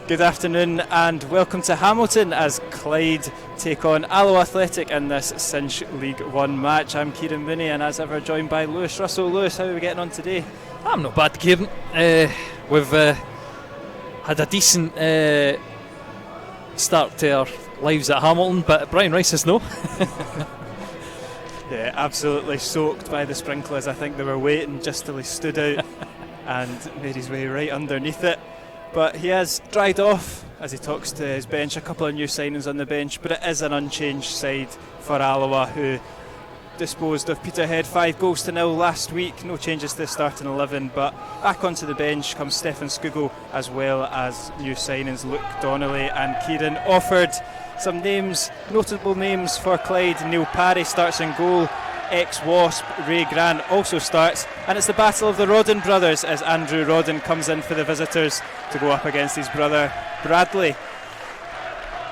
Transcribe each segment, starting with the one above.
Good afternoon and welcome to Hamilton as Clyde take on Alloa Athletic in this Cinch League 1 match. I'm Kieran Mooney and as ever joined by Lewis Russell. Lewis, how are we getting on today? I'm not bad, Kieran. We've had a decent start to our lives at Hamilton, but Brian Rice is no. Yeah, absolutely soaked by the sprinklers. I think they were waiting just till he stood out and made his way right underneath it. But he has dried off as he talks to his bench. A couple of new signings on the bench, but it is an unchanged side for Alloa, who disposed of Peterhead 5-0 last week. No changes to the starting 11, but back onto the bench comes Stefan Skugo, as well as new signings Luke Donnelly and Kieran offered. Some names, notable names for Clyde. Neil Parry starts in goal. Ex-Wasp Ray Grant also starts, and it's the battle of the Rodden brothers as Andrew Rodden comes in for the visitors to go up against his brother Bradley.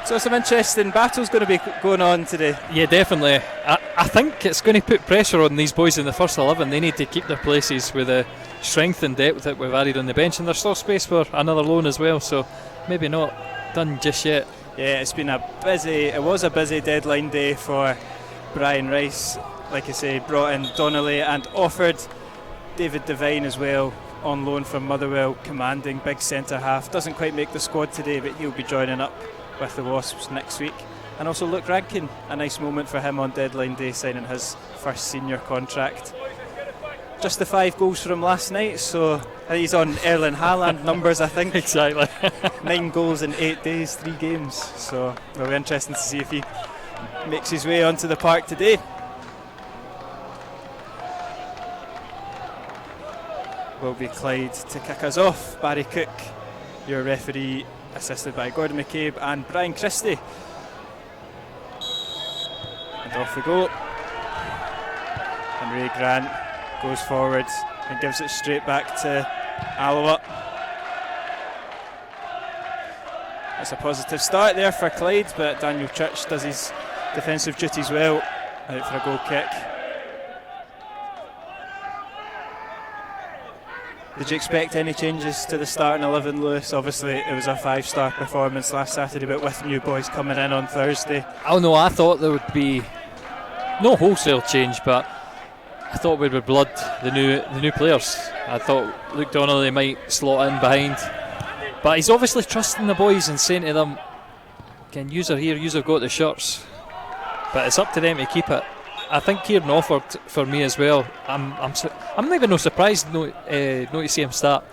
So some interesting battles going to be going on today. Yeah, definitely. I think it's going to put pressure on these boys in the first 11. They need to keep their places with the strength and depth that we've added on the bench, and there's still space for another loan as well, so maybe not done just yet. Yeah, it was a busy deadline day for Brian Rice. Like I say, brought in Donnelly and offered David Devine as well on loan from Motherwell, commanding big centre half. Doesn't quite make the squad today, but he'll be joining up with the Wasps next week. And also Luke Rankin, a nice moment for him on deadline day, signing his first senior contract. Just the 5 goals from last night, so he's on Erling Haaland numbers, I think. Exactly. 9 goals in 8 days, 3 games. So it'll be interesting to see if he makes his way onto the park today. Will be Clyde to kick us off. Barry Cook, your referee, assisted by Gordon McCabe and Brian Christie. And off we go. And Ray Grant goes forward and gives it straight back to Alloa. That's a positive start there for Clyde, but Daniel Church does his defensive duties well. Out for a goal kick. Did you expect any changes to the starting 11, Lewis? Obviously it was a 5-star performance last Saturday, but with new boys coming in on Thursday. Oh no, I thought there would be no wholesale change, but I thought we would blood the new players. I thought Luke Donnelly might slot in behind, but he's obviously trusting the boys and saying to them, "Can user here, user got the shirts," but it's up to them to keep it. I think Kieran offered for me as well. I'm not even no surprised not to see him start.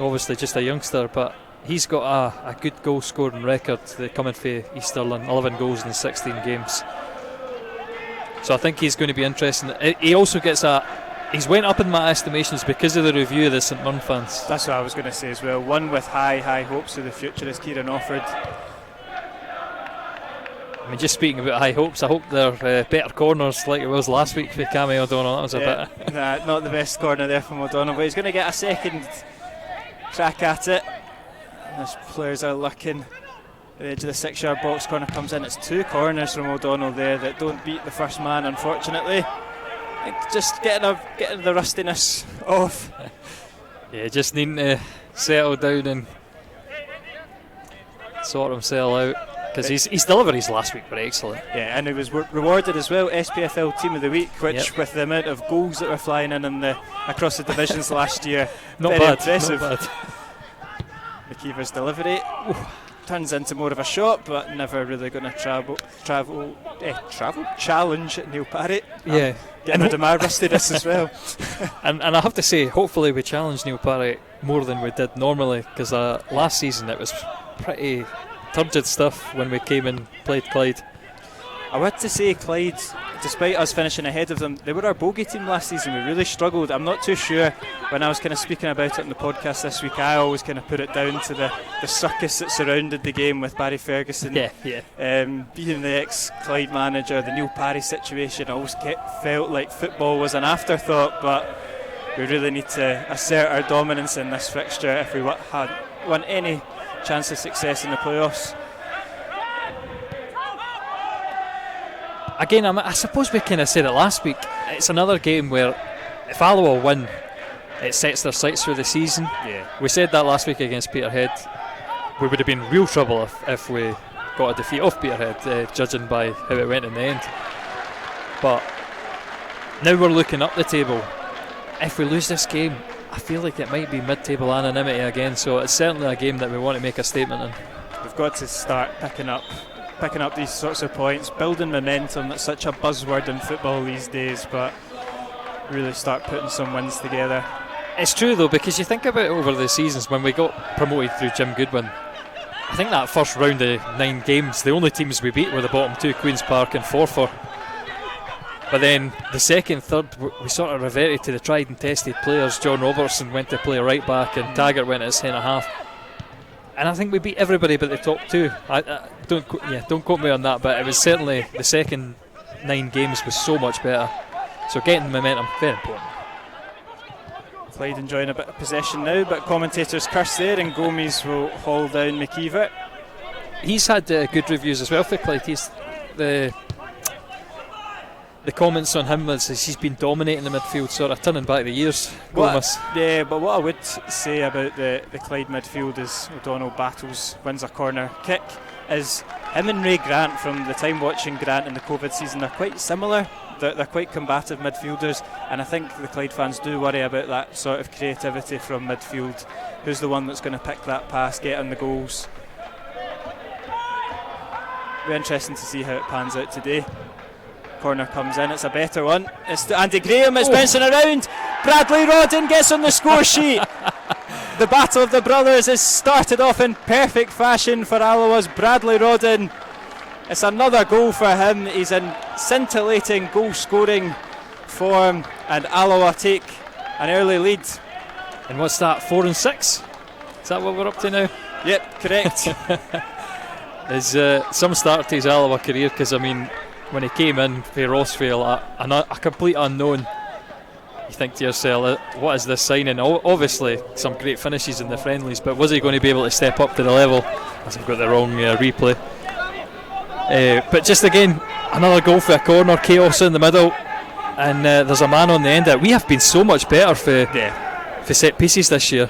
Obviously just a youngster, but he's got a good goal scoring record coming for East Stirling, 11 goals in 16 games. So I think he's going to be interesting. He also gets he's went up in my estimations because of the review of the St Mirren fans. That's what I was going to say as well. One with high hopes for the future as Kieran offered. I mean, just speaking about high hopes, I hope they're better corners like it was last week for Cammy O'Donnell. That was a bit. Not the best corner there from O'Donnell, but he's going to get a second crack at it. As players are looking, the edge of the 6-yard box, corner comes in. It's 2 corners from O'Donnell there that don't beat the first man, unfortunately. Just getting the rustiness off. Yeah, just needing to settle down and sort himself out. Because his deliveries last week were excellent. Yeah, and he was rewarded as well, SPFL Team of the Week, which with the amount of goals that were flying in across the divisions last year, very impressive. Not bad. McKeever's delivery turns into more of a shot, but never really going to challenge Neil Parry. Yeah, getting rid of my rustiness as well. and I have to say, hopefully we challenge Neil Parry more than we did normally, because last season it was pretty turgid stuff when we came and played Clyde. I would to say Clyde, despite us finishing ahead of them, they were our bogey team last season. We really struggled. I'm not too sure. When I was kind of speaking about it in the podcast this week, I always kind of put it down to the circus that surrounded the game with Barry Ferguson. Being the ex-Clyde manager, the Neil Parry situation, I always felt like football was an afterthought, but we really need to assert our dominance in this fixture if we want any chance of success in the playoffs. Again, I suppose we kind of said it last week. It's another game where if Alloa win, it sets their sights for the season. Yeah. We said that last week against Peterhead. we would have been in real trouble if we got a defeat off Peterhead, judging by how it went in the end. But now we're looking up the table. If we lose this game, I feel like it might be mid-table anonymity again, so it's certainly a game that we want to make a statement in. We've got to start picking up these sorts of points, building momentum. That's such a buzzword in football these days, but really start putting some wins together. It's true though, because you think about it over the seasons when we got promoted through Jim Goodwin. I think that first round of 9 games, the only teams we beat were the bottom 2, Queen's Park and Forfar. But then the second, third, we sort of reverted to the tried and tested players. John Robertson went to play right back and Taggart went at centre half. And I think we beat everybody but the top 2. Don't quote me on that, but it was certainly the second 9 games was so much better. So getting momentum, very important. Clyde enjoying a bit of possession now, but commentators curse there, and Gomes will haul down McKeever. He's had good reviews as well for Clyde. He's the comments on him is he's been dominating the midfield, sort of turning back the years. But what I would say about the Clyde midfield is O'Donnell battles, wins a corner kick, is him and Ray Grant, from the time watching Grant in the COVID season, are quite similar. They're quite combative midfielders, and I think the Clyde fans do worry about that sort of creativity from midfield. Who's the one that's going to pick that pass, get on the goals? Be interesting to see how it pans out today. Corner comes in, it's a better one. It's Andy Graham, it's bouncing around. Bradley Rodden gets on the score sheet. The battle of the brothers has started off in perfect fashion for Alloa's Bradley Rodden. It's another goal for him. He's in scintillating goal scoring form, and Alloa take an early lead. And what's that, 4 and 6? Is that what we're up to now? Yep, correct. Is some start to his Alloa career, because I mean, when he came in for Rossvale, a complete unknown, you think to yourself, what is this signing? Obviously some great finishes in the friendlies, but was he going to be able to step up to the level? As I've got the wrong replay. But just again, another goal for a corner, chaos in the middle, and there's a man on the end. We have been so much better for set pieces this year.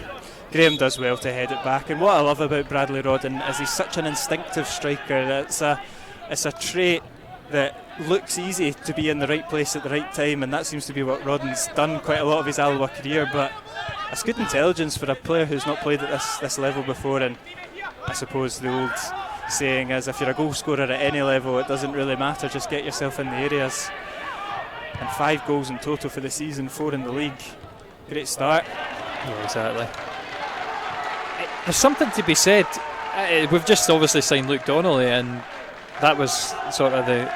Graham does well to head it back, and what I love about Bradley Rodden is he's such an instinctive striker. It's a trait that looks easy to be in the right place at the right time, and that seems to be what Rodden's done quite a lot of his Alloa career. But it's good intelligence for a player who's not played at this level before, and I suppose the old saying is, if you're a goal scorer at any level, it doesn't really matter, just get yourself in the areas. And 5 goals in total for the season, 4 in the league. Great start. Yeah, exactly. There's something to be said. We've just obviously signed Luke Donnelly, and that was sort of the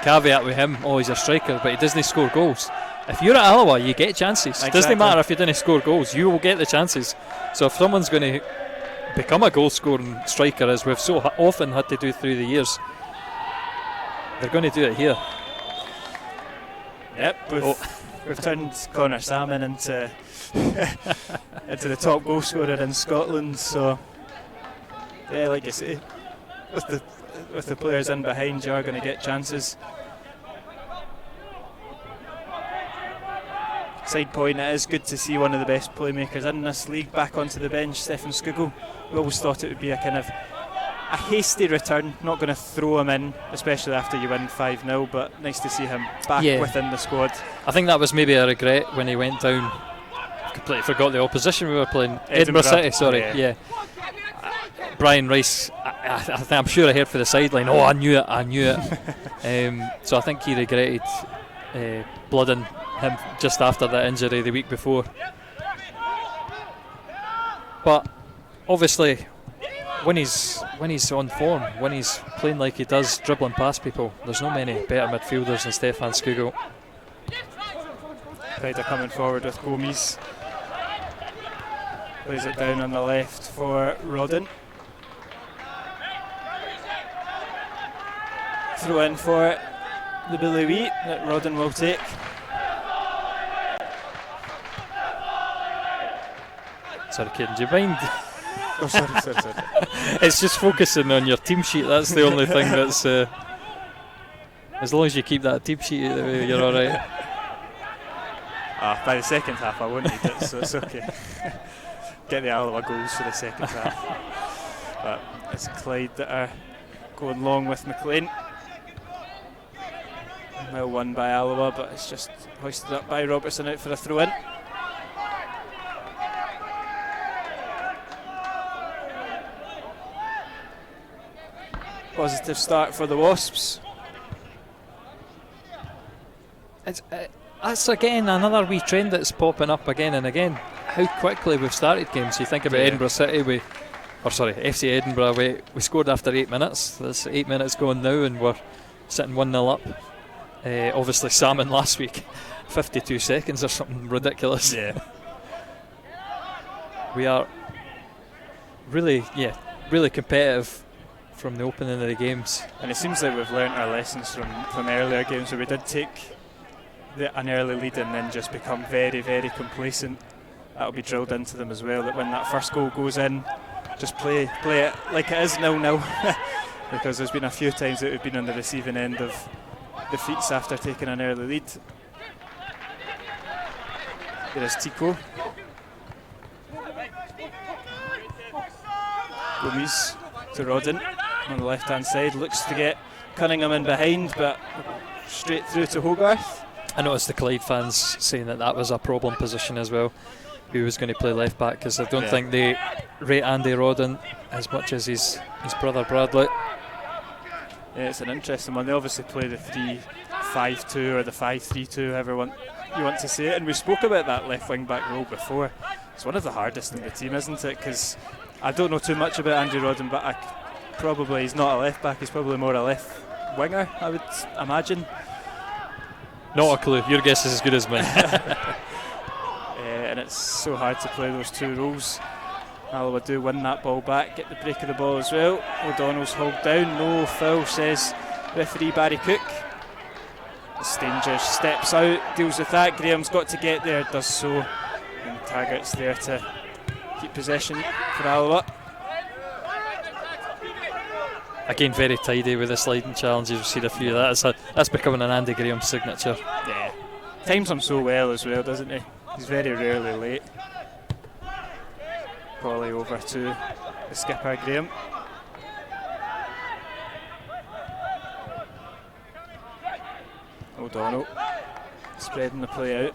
caveat with him. Oh, he's a striker, but he doesn't score goals. If you're at Alloa, you get chances. Exactly. It doesn't matter if you didn't score goals, you will get the chances. So if someone's going to become a goal scoring striker, as we've so often had to do through the years, they're going to do it here. Yep, we've turned Connor Salmon into into the top goal scorer in Scotland. So yeah, like you say, with the players in behind, you are going to get chances. Side point, it is good to see one of the best playmakers in this league back onto the bench, Stefan Skugel. We always thought it would be a kind of a hasty return, not going to throw him in, especially after you win 5-0, but nice to see him back within the squad. I think that was maybe a regret when he went down. Completely forgot the opposition we were playing. Edinburgh City, sorry. Yeah. Brian Rice, I'm sure I heard for the sideline, I knew it. So I think he regretted blooding him just after that injury the week before. But obviously, when he's on form, when he's playing like he does, dribbling past people, there's no many better midfielders than Stefan Skugel. Clyde are coming forward with Gomes. Plays it down on the left for Rodden. Throw in for the Billy Wheat that Rodden will take. Sorry, kid, do you mind? Oh, sorry. It's just focusing on your team sheet. That's the only thing that's. As long as you keep that team sheet, you're all right. By the second half, I won't need it, so it's okay. Get the Alloa goals for the second half. But it's Clyde that are going long with McLean. Well won by Alloa, but it's just hoisted up by Robertson out for a throw in. Positive start for the Wasps. That's again another wee trend that's popping up again and again. How quickly we've started games. You think about Edinburgh City, FC Edinburgh, we scored after 8 minutes. There's 8 minutes going now and we're sitting 1-0 up. Obviously Salmon last week, 52 seconds or something ridiculous. Yeah. We are really competitive from the opening of the games. And it seems like we've learnt our lessons from earlier games where we did take an early lead and then just become very, very complacent. That'll be drilled into them as well, that when that first goal goes in, just play it like it is 0-0. Because there's been a few times that we've been on the receiving end of defeats after taking an early lead. There's Tico. Gomez to Rodden on the left hand side, looks to get Cunningham in behind, but straight through to Hogarth. I noticed the Clyde fans saying that was a problem position as well, who was going to play left back, because I don't think they rate Andy Rodden as much as his brother Bradley. Yeah, it's an interesting one. They obviously play the 3-5-2 or the 5-3-2, however you want to say it, and we spoke about that left wing back role before. It's one of the hardest in the team, isn't it? Because I don't know too much about Andy Rodden, but he's not a left back, he's probably more a left winger, I would imagine. Not a clue, your guess is as good as mine. And it's so hard to play those two roles. Alloa do win that ball back, get the break of the ball as well. O'Donnell's hauled down, no foul, says referee Barry Cook. Stanger steps out, deals with that. Graham's got to get there, does so, and Taggart's there to keep possession for Alloa. Again, very tidy with the sliding challenges. We've seen a few of that. That's becoming an Andy Graham signature. Yeah, times him so well as well, doesn't he? He's very rarely late. Volley over to the skipper Graham. O'Donnell spreading the play out.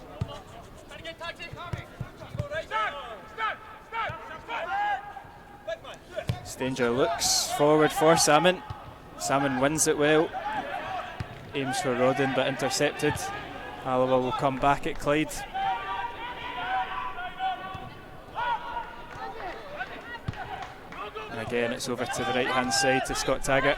Stanger looks forward for Salmon. Salmon wins it well. Aims for Rodden but intercepted. Alloa will come back at Clyde. And again it's over to the right hand side to Scott Taggart.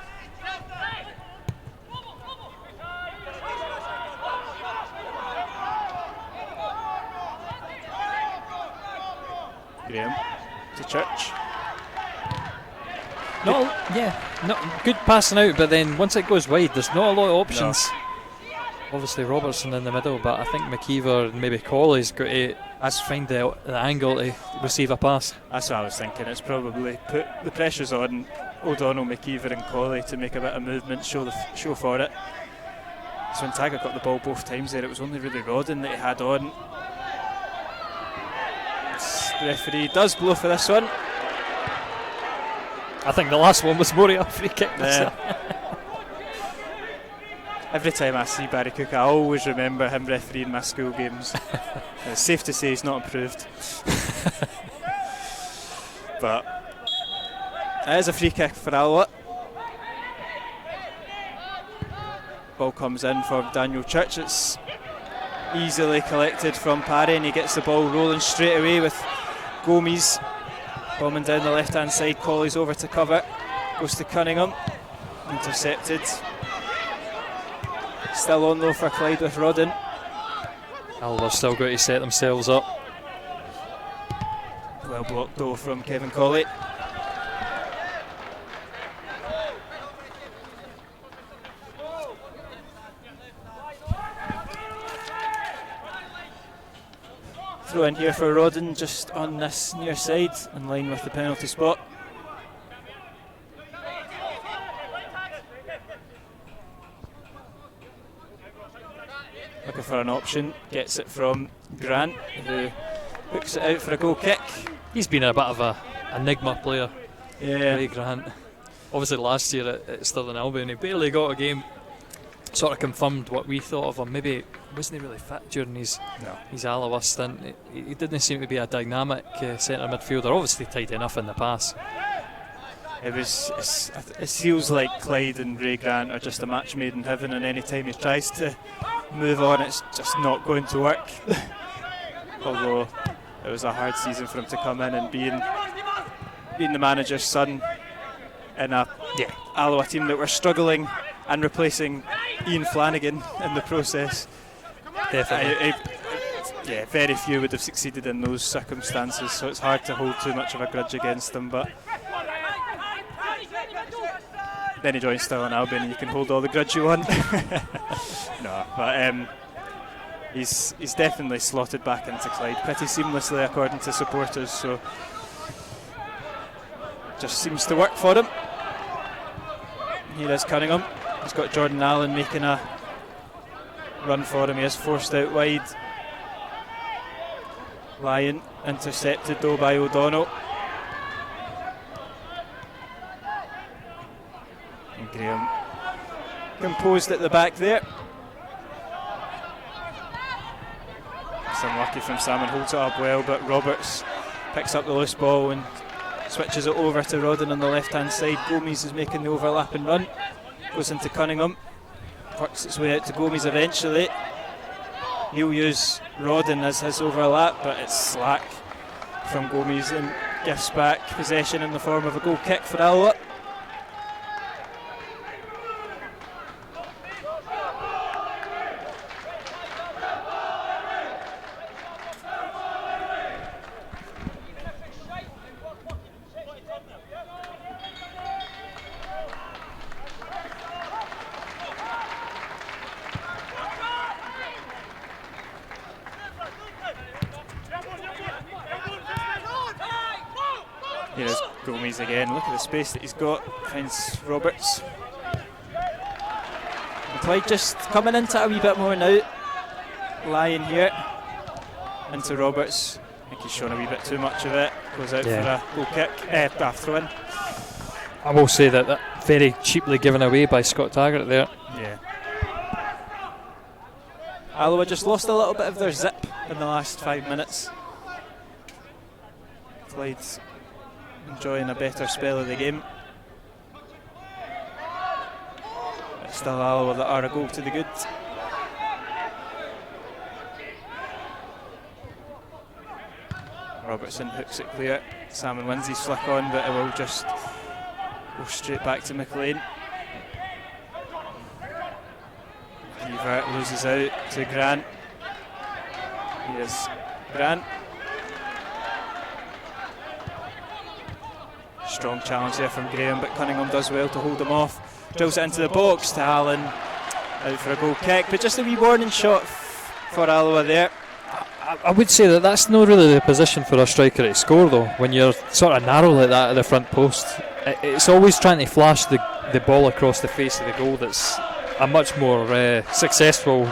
Graham to Church. Not good passing out, but then once it goes wide, there's not a lot of options. No. Obviously Robertson in the middle, but I think McKeever and maybe Colley's got to find the angle to receive a pass. That's what I was thinking. It's probably put the pressures on O'Donnell, McKeever and Colley to make a bit of movement, show for it. So when Taggart got the ball both times there, it was only really Rodden that he had on. The referee does blow for this one. I think the last one was more of a free kick. Every time I see Barry Cook, I always remember him refereeing my school games. It's safe to say he's not improved. But it is a free kick for Alloa. Ball comes in for Daniel Church. It's easily collected from Parry and he gets the ball rolling straight away with Gomez bombing down the left hand side. Colley's over to cover, goes to Cunningham, intercepted. Still on though for Clyde with Rodden. Alloa still got to set themselves up. Well blocked though from Kevin Colley. Throw in here for Rodden, just on this near side, in line with the penalty spot. Looking for an option, gets it from Grant, who hooks it out for a goal kick. He's been a bit of a enigma player. Ray Grant. Obviously last year at Stirling Albion he barely got a game. Sort of confirmed what we thought of him. Maybe wasn't he really fit during his Alloa stint. He didn't seem to be a dynamic centre midfielder. Obviously tidy enough in the pass. It feels like Clyde and Ray Grant are just a match made in heaven, and any time he tries to move on it's just not going to work. Although it was a hard season for him to come in and being the manager's son in a Alloa team that were struggling and replacing Ian Flanagan in the process. Definitely. Very few would have succeeded in those circumstances, so it's hard to hold too much of a grudge against them. But then he joins Stirling Albion and you can hold all the grudge you want. No, but he's definitely slotted back into Clyde pretty seamlessly according to supporters, so just seems to work for him. Here is Cunningham. He's got Jordan Allen making a run for him. He is forced out wide. Lyon intercepted though by O'Donnell. And Graham composed at the back there. It's unlucky from Sam and holds it up well, but Roberts picks up the loose ball and switches it over to Rodden on the left hand side. Gomes is making the overlapping run. Goes into Cunningham. Works its way out to Gomes eventually. He'll use Rodden as his overlap, but it's slack from Gomes and gifts back possession in the form of a goal kick for Alloa. Here's Gomes again. Look at the space that he's got. Finds Roberts. And Clyde just coming into it a wee bit more now. Lyon here. Into Roberts. I think he's shown a wee bit too much of it. Goes out for a goal kick. A throw in. I will say that very cheaply given away by Scott Taggart there. Yeah. Alloa just lost a little bit of their zip in the last 5 minutes. Clyde's enjoying a better spell of the game. It's still Alloa that are a goal to the good. Robertson hooks it clear. Salmon wins his flick on, but it will just go straight back to McLean. Evert loses out to Grant. Here's Grant. Strong challenge there from Graham, but Cunningham does well to hold him off. Drills it into the box to Allen. Out for a goal kick, but just a wee warning shot for Alloa there. I would say that's not really the position for a striker to score though. When you're sort of narrow like that at the front post, it's always trying to flash the ball across the face of the goal that's a much more successful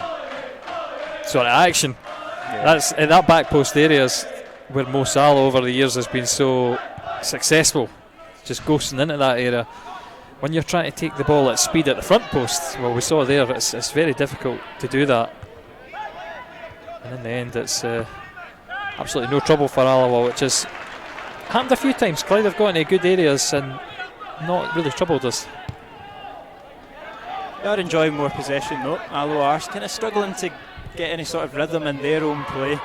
sort of action. Yeah. That's in that back post areas where Mo Salah over the years has been so successful, just ghosting into that area. When you're trying to take the ball at speed at the front post, well, we saw there, it's very difficult to do that. And in the end, it's absolutely no trouble for Alloa, which has happened a few times. Clyde have got into good areas and not really troubled us. They are enjoying more possession though. Alloa are kind of struggling to get any sort of rhythm in their own play.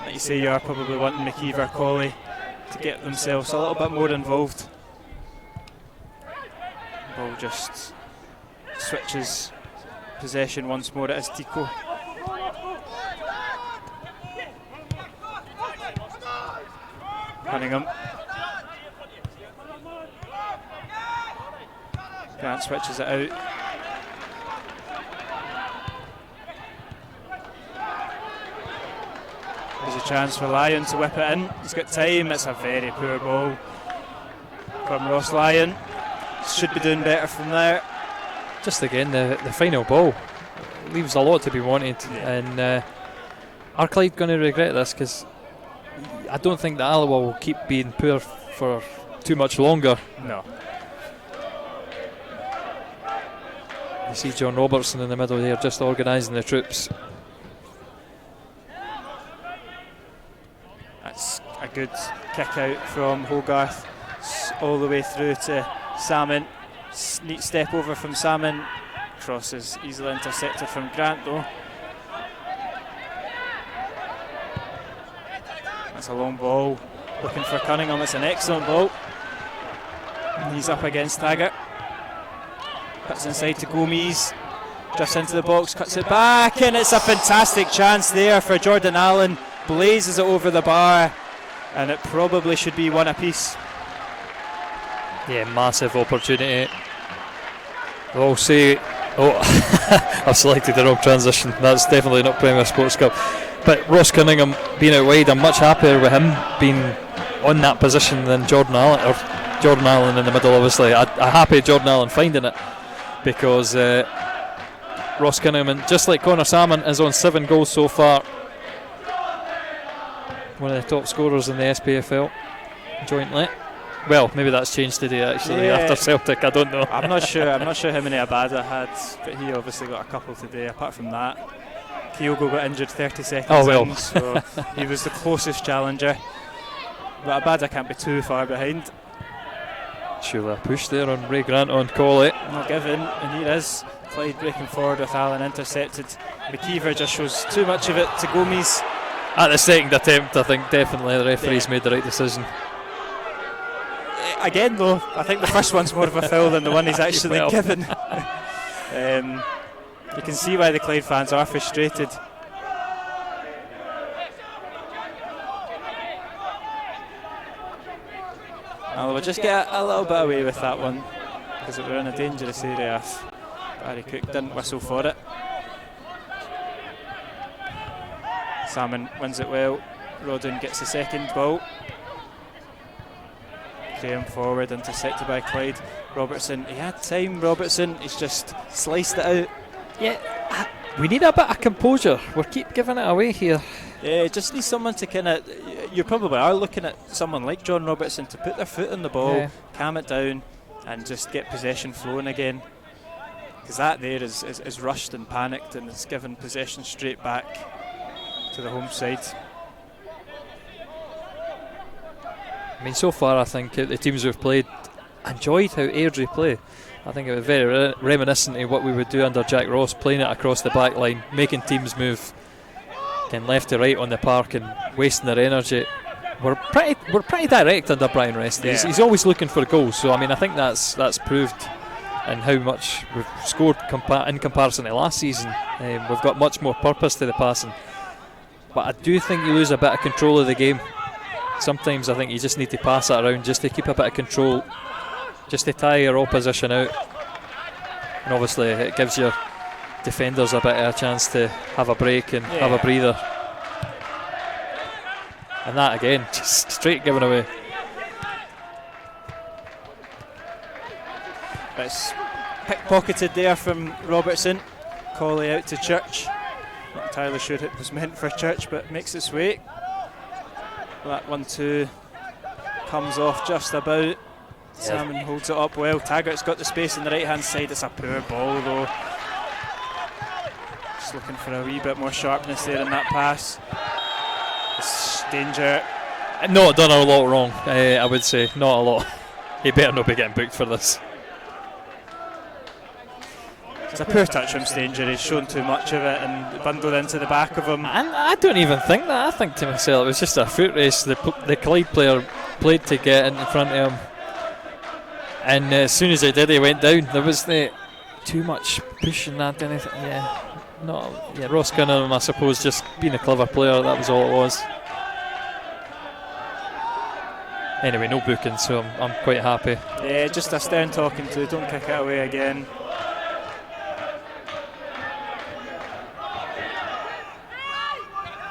Like you say, you are probably wanting McKeever, Colley to get themselves a little bit more involved. Ball just switches possession once more. It is Tico. Cunningham. Grant switches it out. There's a chance for Lyon to whip it in. He's got time. It's a very poor ball from Ross Lyon. Should be doing better from there. Just again, the final ball leaves a lot to be wanted. Yeah. And are Clyde going to regret this? Because I don't think that Alloa will keep being poor for too much longer. No. You see John Robertson in the middle there, just organising the troops. That's a good kick out from Hogarth, all the way through to Salmon. Neat step over from Salmon. Cross is easily intercepted from Grant though. That's a long ball. Looking for Cunningham. It's an excellent ball. And he's up against Taggart. Cuts inside to Gomes. Drifts into the box, cuts it back, and it's a fantastic chance there for Jordan Allen. Blazes it over the bar, and it probably should be one apiece. Yeah, massive opportunity. I'll say, I've selected the wrong transition. That's definitely not Premier Sports Cup. But Ross Cunningham being out wide, I'm much happier with him being on that position than Jordan Allen, or Jordan Allen in the middle. Obviously, I'm happy Jordan Allen finding it, because Ross Cunningham, just like Connor Salmon, is on 7 goals so far. One of the top scorers in the SPFL jointly. Well, maybe that's changed today actually, after Celtic, I don't know. I'm not sure how many Abada had, but he obviously got a couple today. Apart from that, Kyogo got injured 30 seconds in, so he was the closest challenger. But Abada can't be too far behind. Surely a push there on Ray Grant on Colley. Not given, and here is Clyde breaking forward with Allen intercepted. McKeever just shows too much of it to Gomes. At the second attempt, I think definitely the referee's made the right decision. Again though, I think the first one's more of a foul than the one he's actually given. You can see why the Clyde fans are frustrated. We'll just get a little bit away with that one, because we're in a dangerous area. Barry Cook didn't whistle for it. Salmon wins it well. Rodden gets the second ball. Graham forward, intercepted by Clyde. Robertson, he had time, Robertson, he's just sliced it out. Yeah, we need a bit of composure. We keep giving it away here. Yeah, just need someone to kind of, you probably are looking at someone like John Robertson to put their foot on the ball, calm it down, and just get possession flowing again. Because that there is rushed and panicked, and it's given possession straight back to the home side. I mean, so far I think the teams we've played enjoyed how Airdrie play. I think it was very reminiscent of what we would do under Jack Ross, playing it across the back line, making teams move and left to right on the park and wasting their energy. We're pretty direct under Brian Rest. Yeah. He's always looking for goals, so I mean I think that's proved in how much we've scored in comparison to last season. We've got much more purpose to the passing, but I do think you lose a bit of control of the game. Sometimes I think you just need to pass it around just to keep a bit of control, just to tire your opposition out, and obviously it gives your defenders a bit of a chance to have a break and have a breather. And that again, just straight given away. It's pickpocketed there from Robertson. Colley out to Church. Not entirely sure it was meant for Church, but makes its way. That 1-2 comes off just about. Salmon holds it up well. Taggart's got the space on the right hand side. It's a poor ball though. Just looking for a wee bit more sharpness there in that pass. It's danger. Not done a lot wrong, I would say. Not a lot. He better not be getting booked for this. It's a poor touch from Stanger. He's shown too much of it and bundled into the back of him. And I don't even think that. I think to myself it was just a foot race. The Clyde player played to get in front of him, and as soon as he did, he went down. There was too much pushing that. Anything? Ross Cunningham, I suppose, just being a clever player. That was all it was. Anyway, no booking, so I'm quite happy. Yeah, just a stern talking to. Don't kick it away again.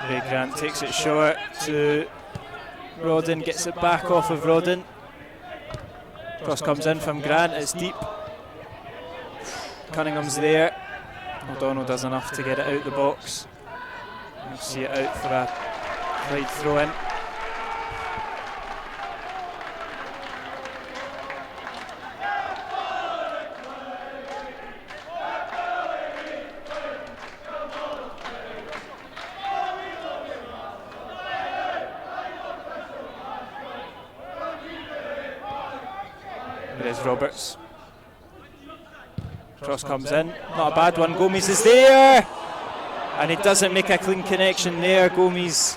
Ray Grant takes it short to Rodden, gets it back off of Rodden. Cross comes in from Grant, it's deep. Cunningham's there. O'Donnell does enough to get it out the box. We'll see it out for a Clyde throw in. There is Roberts. Cross comes in, not a bad one. Gomes is there, and he doesn't make a clean connection there. Gomes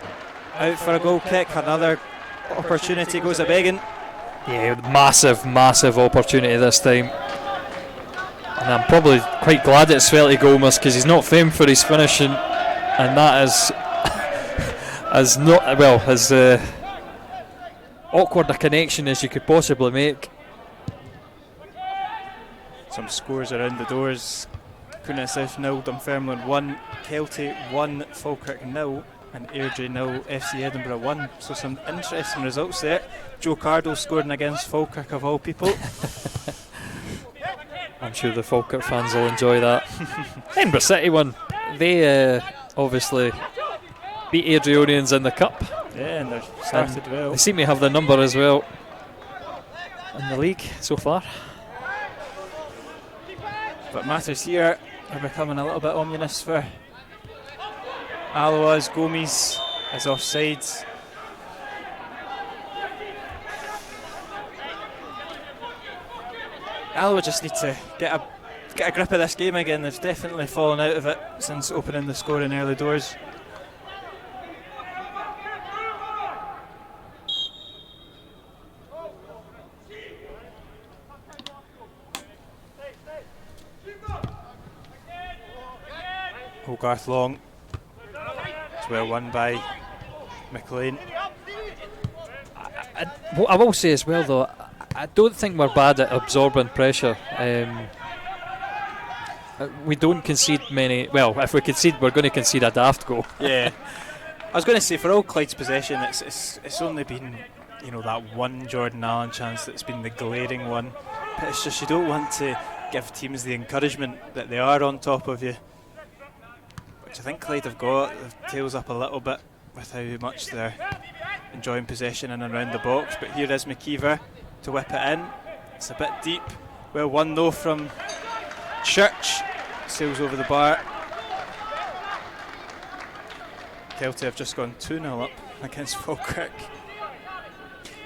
out for a goal kick. Another opportunity goes a begging. Yeah, massive opportunity this time. And I'm probably quite glad it's Svelti Gomes because he's not famed for his finishing, and that is as awkward a connection as you could possibly make. Some scores around the doors. Cunha South 0, Dunfermline 1, Kelty 1, Falkirk 0, and Airdrie 0, FC Edinburgh 1. So some interesting results there. Joe Cardo scoring against Falkirk of all people. I'm sure the Falkirk fans will enjoy that. Edinburgh City won. They obviously beat Adrionians in the cup. Yeah, and they've started well. They seem to have the number as well in the league so far. But matters here are becoming a little bit ominous for Alloa as Gomes is offside. Alloa just need to get a grip of this game again. They've definitely fallen out of it since opening the score in early doors. Hogarth long. It's well won by McLean. I will say as well though, I don't think we're bad at absorbing pressure. We don't concede many. Well, if we concede, we're going to concede a daft goal. Yeah, I was going to say for all Clyde's possession, it's only been that one Jordan Allen chance that's been the glaring one. But it's just you don't want to give teams the encouragement that they are on top of you, which I think Clyde have got. The tails up a little bit with how much they're enjoying possession in and around the box. But here is McKeever to whip it in. It's a bit deep. Well won though from Church. Sails over the bar. Kelty have just gone 2-0 up against Falkirk.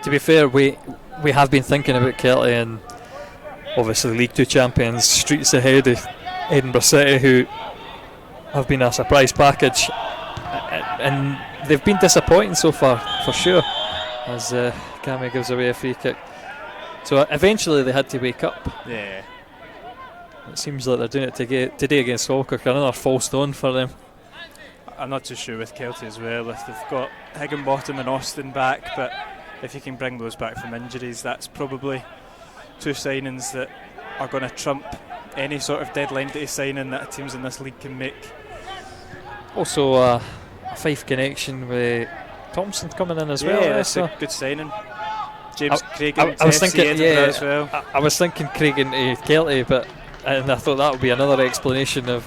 To be fair, we have been thinking about Kelty, and obviously League 2 champions, streets ahead of Edinburgh City, who have been a surprise package, and they've been disappointing so far for sure, as Cammy gives away a free kick. So eventually they had to wake up. Yeah. It seems like they're doing it today against Falkirk. Another false dawn for them. I'm not too sure with Kelty as well, if they've got Higginbottom and Austin back, but if you can bring those back from injuries, that's probably two signings that are going to trump any sort of deadline day signing that teams in this league can make. Also a Fife connection with Thompson coming in as well. Yeah, that's a good signing. James Craig I was thinking, as well. I was thinking Craig into Kelty, and I thought that would be another explanation of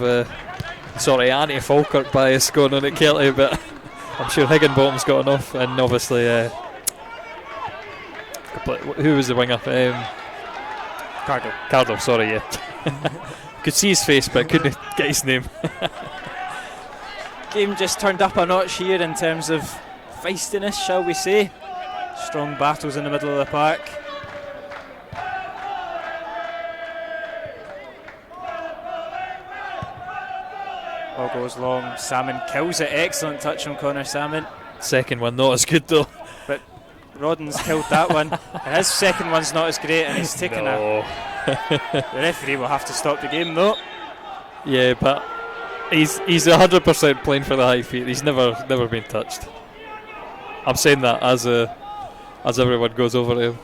sort of anti-Falkirk bias going on at Kelty, but I'm sure Higginbottom's got enough, and obviously who was the winger? Cardo, sorry, yeah. Could see his face but couldn't get his name. Game just turned up a notch here in terms of feistiness, shall we say. Strong battles in the middle of the park. Ball goes long, Salmon kills it. Excellent touch from Connor Salmon. Second one not as good though. But Rodden's killed that one. And his second one's not as great, and he's taken The referee will have to stop the game though. Yeah, but he's 100% playing for the high feet. He's never been touched. I'm saying that as everyone goes over to him.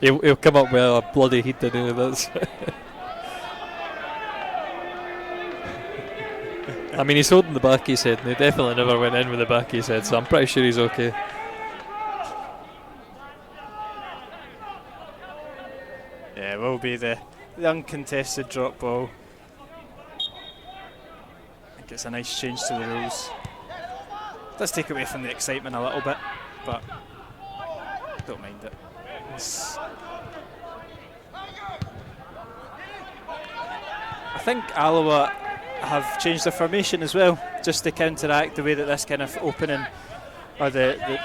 He'll come up with a bloody heat to do this. I mean, he's holding the back of his head, and he definitely never went in with the back of his head, so I'm pretty sure he's okay. Yeah, it will be the uncontested drop ball. I think it's a nice change to the rules. Does take away from the excitement a little bit, but don't mind it. I think Alloa have changed their formation as well, just to counteract the way that this kind of opening, or the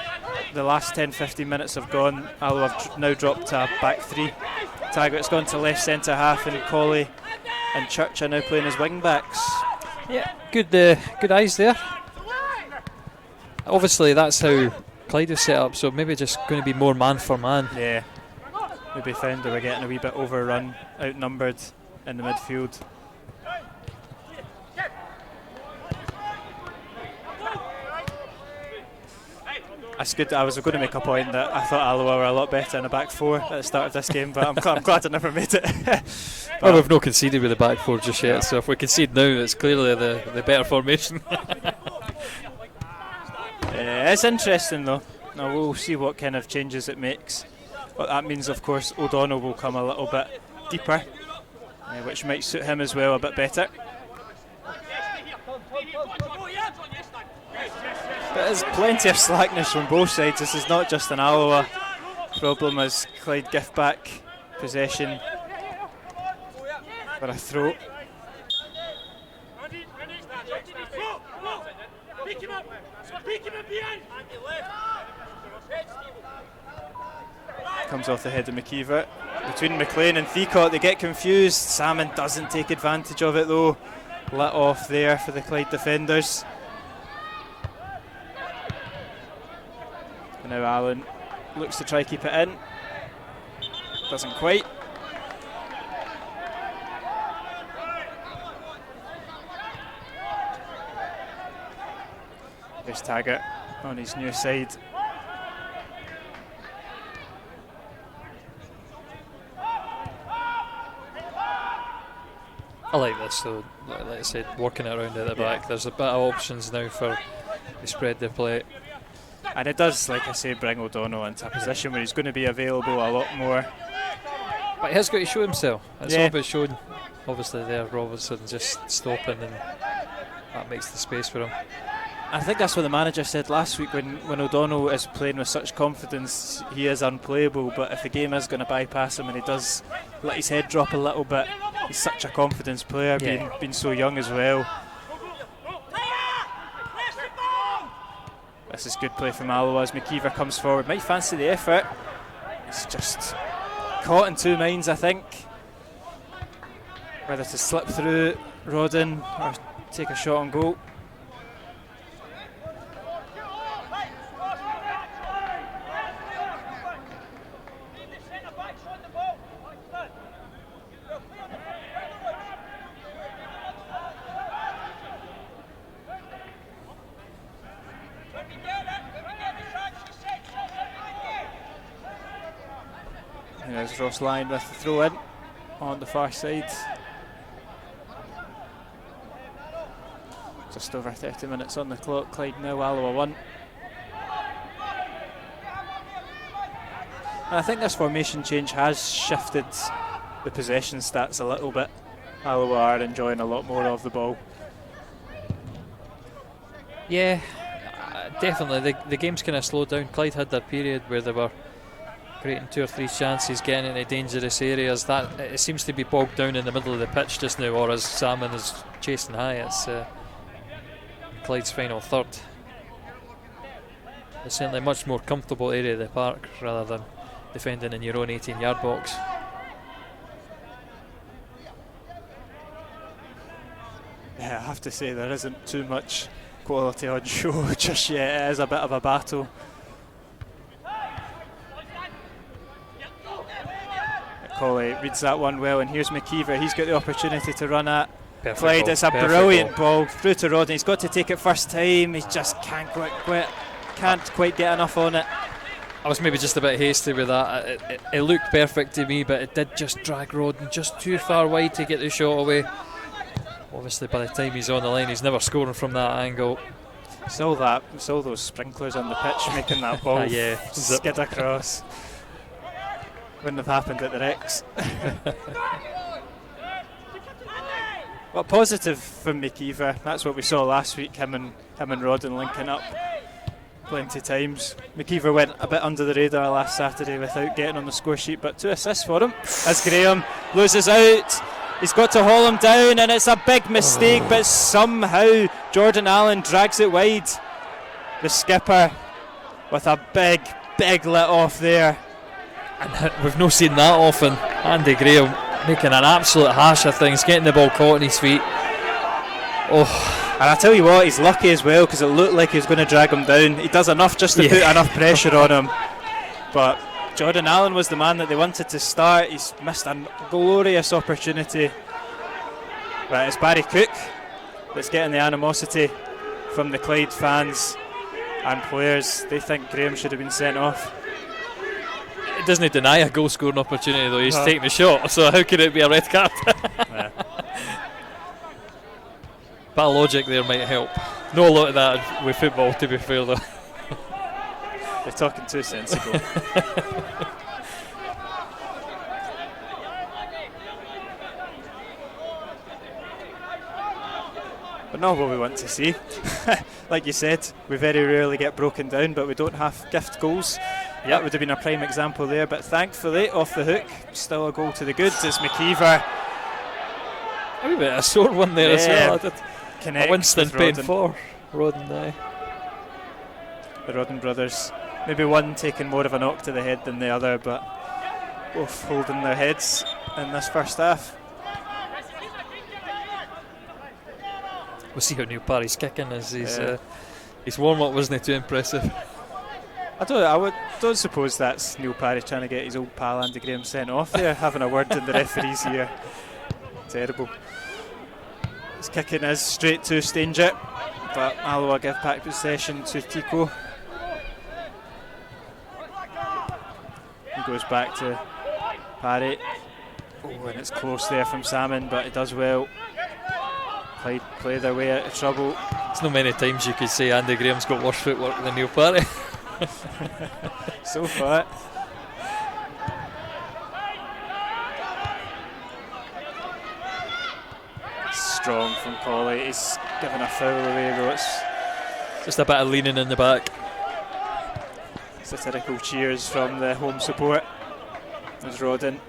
the last 10-15 minutes have gone. Alloa have now dropped to a back three. Taggart's gone to left centre half, and Colley and Church are now playing as wing backs. Yeah, good eyes there. Obviously, that's how Clyde was set up, so maybe just going to be more man for man. Yeah, maybe found they were getting a wee bit overrun, outnumbered in the midfield. That's good. I was going to make a point that I thought Alloa were a lot better in a back four at the start of this game, but I'm glad I never made it. Well, we've not conceded with the back four just yet, so if we concede now, it's clearly the better formation. It's interesting though. Now we'll see what kind of changes it makes. But that means, of course, O'Donnell will come a little bit deeper, which might suit him as well a bit better. But there's plenty of slackness from both sides. This is not just an Alloa problem as Clyde gift back possession for a throw. Comes off the head of McKeever. Between McLean and Thicott, they get confused. Salmon doesn't take advantage of it though. Let off there for the Clyde defenders. And now Allen looks to try keep it in. Doesn't quite. There's Taggart on his new side. I like this though, like I said, working it around at the back. There's a bit of options now for the spread they play. And it does, like I say, bring O'Donnell into a position where he's going to be available a lot more. But he has got to show himself. It's all about showing. Obviously there, Robertson just stopping, and that makes the space for him. I think that's what the manager said last week, when O'Donnell is playing with such confidence, he is unplayable, but if the game is going to bypass him and he does let his head drop a little bit, he's such a confidence player, being so young as well. This is good play from Alloa as McKeever comes forward. Might fancy the effort. It's just caught in two minds, I think. Whether to slip through Rodden or take a shot on goal. There's Ross Lyon with the throw in on the far side. Just over 30 minutes on the clock. Clyde now, Alloa 1. And I think this formation change has shifted the possession stats a little bit. Alloa are enjoying a lot more of the ball. Yeah, definitely. The game's kind of slowed down. Clyde had that period where they were creating 2 or 3 chances, getting into dangerous areas. That it seems to be bogged down in the middle of the pitch just now, or as Salmon is chasing high, it's Clyde's final third. It's certainly a much more comfortable area of the park rather than defending in your own 18-yard box. Yeah, I have to say there isn't too much quality on show just yet. It is a bit of a battle. Colley reads that one well, and here's McKeever. He's got the opportunity to run at Clyde. It's a brilliant ball through to Rodney. He's got to take it first time. He just can't quite get enough on it. I was maybe just a bit hasty with that. It looked perfect to me, but it did just drag Rodney just too far wide to get the shot away. Obviously, by the time he's on the line, he's never scoring from that angle. It's all those sprinklers on the pitch making that ball skid across. Wouldn't have happened at the Rex. Well, positive from McKeever. That's what we saw last week. Him and Rodden linking up plenty of times. McKeever went a bit under the radar last Saturday without getting on the score sheet, but 2 assists for him. As Graham loses out, he's got to haul him down, and it's a big mistake. But somehow Jordan Allen drags it wide. The skipper with a big let off there. And we've not seen that often. Andy Graham making an absolute hash of things, getting the ball caught on his feet. Oh, and I tell you what, he's lucky as well, because it looked like he was going to drag him down. He does enough just to put enough pressure on him. But Jordan Allen was the man that they wanted to start. He's missed a glorious opportunity. Right, it's Barry Cook that's getting the animosity from the Clyde fans and players. They think Graham should have been sent off. It doesn't deny a goal scoring opportunity though. He's taking the shot, so how can it be a red card? Bit of logic there might help. No a lot of that with football, to be fair though. They're talking too sensible. But not what we want to see. Like you said, we very rarely get broken down, but we don't have gift goals. That would have been a prime example there, but thankfully, off the hook, still a goal to the good. It's McKeever. A wee bit of a sore one there as well. Connect a Winston paid Rodden. for Rodden. The Rodden brothers. Maybe one taking more of a knock to the head than the other, but both holding their heads in this first half. We'll see how Neil Parry's kicking as his warm-up wasn't too impressive. I don't suppose that's Neil Parry trying to get his old pal Andy Graham sent off there, having a word in the referee's ear. Terrible. His kicking is straight to Stanger, but Alloa give back possession to Tico. He goes back to Parry. Oh, and it's close there from Salmon, but it does well. Clyde play their way out of trouble. It's not many times you could say Andy Graham's got worse footwork than Neil Parry. So far. Strong from Colley. He's given a foul away though. It's just a bit of leaning in the back. Satirical cheers from the home support as Rodden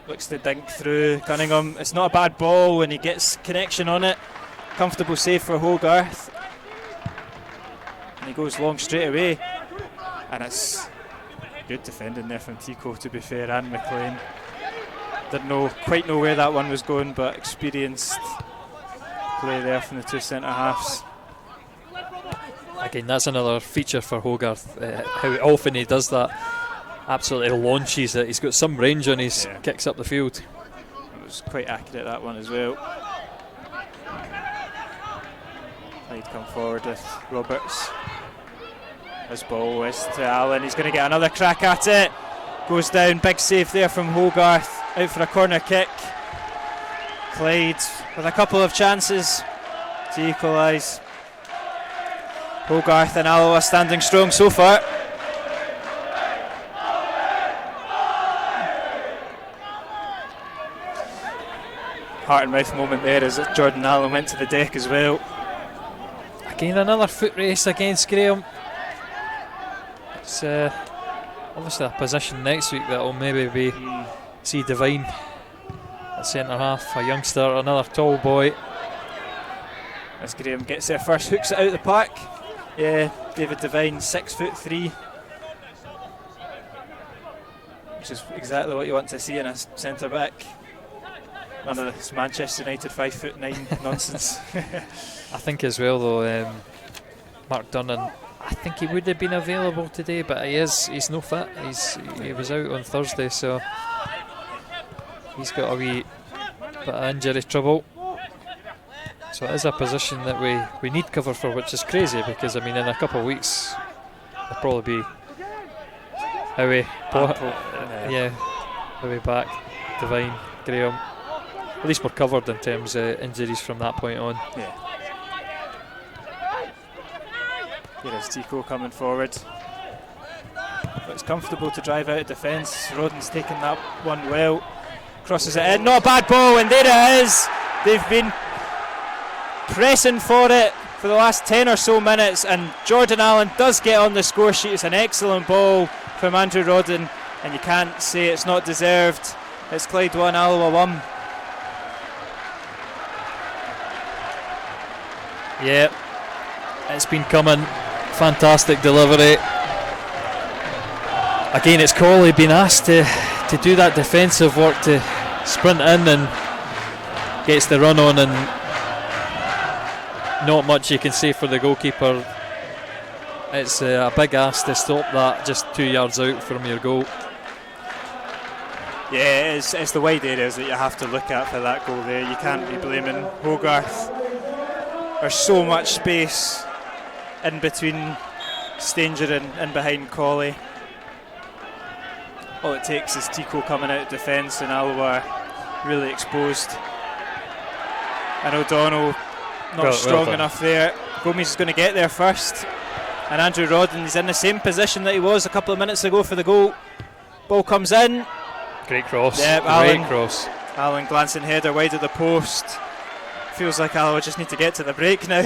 looks to dink through Cunningham. It's not a bad ball when he gets connection on it. Comfortable save for Hogarth. And he goes long straight away. And it's good defending there from Tico, to be fair, and McLean. Didn't quite know where that one was going, but experienced play there from the two centre halves. Again, that's another feature for Hogarth, how often he does that. Absolutely launches it. He's got some range on his kicks up the field. It was quite accurate, that one as well. Clyde come forward with Roberts. His ball is to Allen. He's going to get another crack at it. Goes down. Big save there from Hogarth. Out for a corner kick. Clyde with a couple of chances to equalise. Hogarth and Alloa standing strong so far. Heart and mouth moment there as Jordan Allen went to the deck as well. Again, another foot race against Graham. It's obviously a position next week that will maybe be see Devine at centre half, a youngster, another tall boy. As Graham gets there first, hooks it out the park. Yeah, David Devine, 6'3", which is exactly what you want to see in a centre back. None of this Manchester United 5'9" nonsense. I think as well though, Mark Dunnan, I think he would have been available today, but he's no fit. He was out on Thursday, so he's got a wee bit of injury trouble. So it is a position that we need cover for, which is crazy because I mean in a couple of weeks it'll probably be Howie, Howie back, Devine, Graham. At least we're covered in terms of injuries from that point on. Yeah. Here is Tico coming forward. But it's comfortable to drive out of defence. Rodden's taken that one well. Crosses it in. Not a bad ball, and there it is. They've been pressing for it for the last 10 or so minutes, and Jordan Allen does get on the score sheet. It's an excellent ball from Andrew Rodden, and you can't say it's not deserved. It's Clyde 1, Alloa 1. Yeah, it's been coming fantastic delivery. Again, it's Colley being asked to do that defensive work, to sprint in, and gets the run on, and not much you can say for the goalkeeper. It's a big ask to stop that just 2 yards out from your goal. Yeah, it's the wide areas that you have to look at for that goal there. You can't be blaming Hogarth. There's so much space in between Stanger and behind Colley. All it takes is Tico coming out of defence and Alloa really exposed. And O'Donnell not strong enough there. Gomes is going to get there first. And Andrew Rodden is in the same position that he was a couple of minutes ago for the goal. Ball comes in. Great cross. Yep, great cross. Allen glancing header wide of the post. Feels like Alloa just need to get to the break now.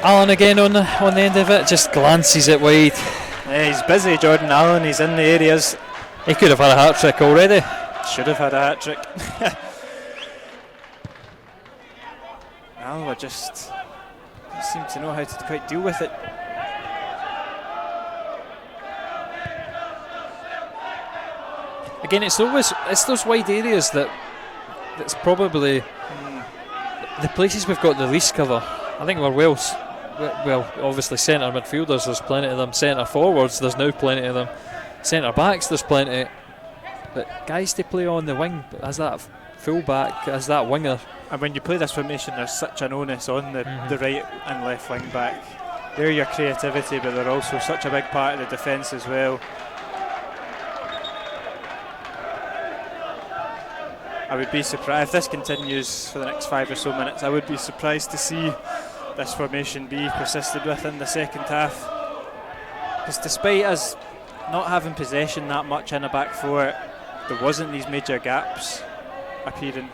Allen again on the end of it, just glances it wide. Yeah, he's busy, Jordan Allen. He's in the areas. He could have had a hat trick already. Should have had a hat trick. Alloa just seem to know how to quite deal with it. Again, it's those wide areas that's probably the places we've got the least cover. I think we're well, obviously centre midfielders, there's plenty of them. Centre forwards, there's now plenty of them. Centre backs, there's plenty. But guys to play on the wing as that full back, as that winger. And when you play this formation, there's such an onus on the right and left wing back. They're your creativity, but they're also such a big part of the defence as well. I would be surprised if this continues for the next 5 or so minutes. I would be surprised to see this formation be persisted with in the second half, because despite us not having possession that much in a back four, there wasn't these major gaps appearing.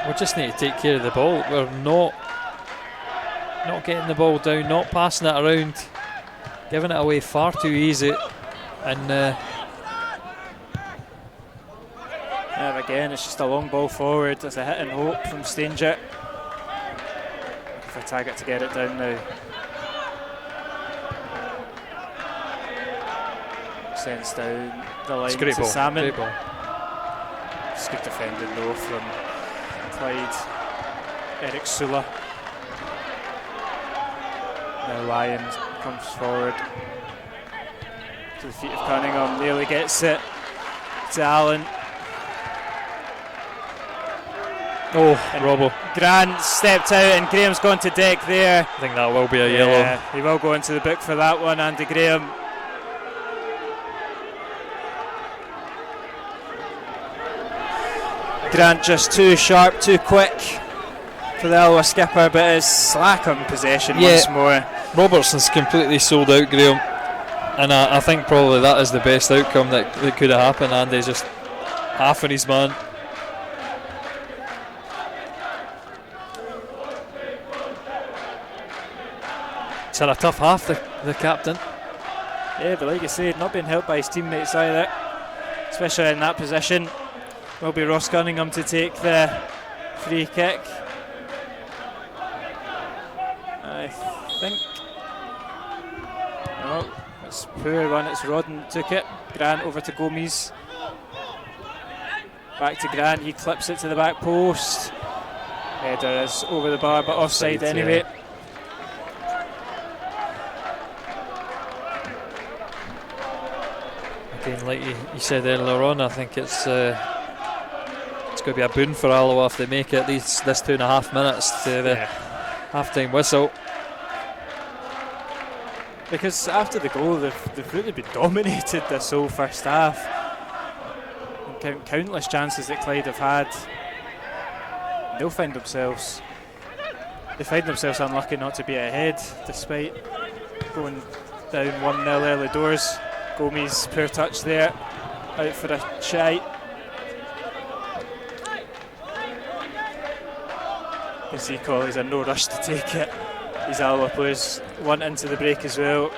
We just need to take care of the ball. We're not getting the ball down, not passing it around, giving it away far too easy. And again, it's just a long ball forward. There's a hit and hope from Stanger. If I tag it to get it down now. Sends down the line to ball. Salmon. Great ball. It's good defending though from Clyde. Eric Sula. Now Lyon comes forward to the feet of Cunningham. Nearly gets it to Allen. Oh, Robbo. Grant stepped out and Graham's gone to deck there. I think that will be a yellow. He will go into the book for that one, Andy Graham. Grant just too sharp, too quick for the Alloa skipper, but is slack on possession once more. Robertson's completely sold out Graham, and I think probably that is the best outcome that could have happened. Andy's just half of his man. He's had a tough half, the captain. Yeah, but like I said, not being helped by his teammates either, especially in that position. Will be Ross Cunningham to take the free kick. I think. No, it's a poor one. It's Rodden took it. Grant over to Gomes. Back to Grant. He clips it to the back post. Header is over the bar, but offside anyway. Yeah. Again, like you said earlier on, I think it's going to be a boon for Alloa if they make it this 2.5 minutes to the half-time whistle. Because after the goal, they've really been dominated this whole first half. And countless chances that Clyde have had. They find themselves unlucky not to be ahead, despite going down 1-0 early doors. Gomes, poor touch there, out for a shite. You see Colley's in no rush to take it. these Alloa players want into the break as well.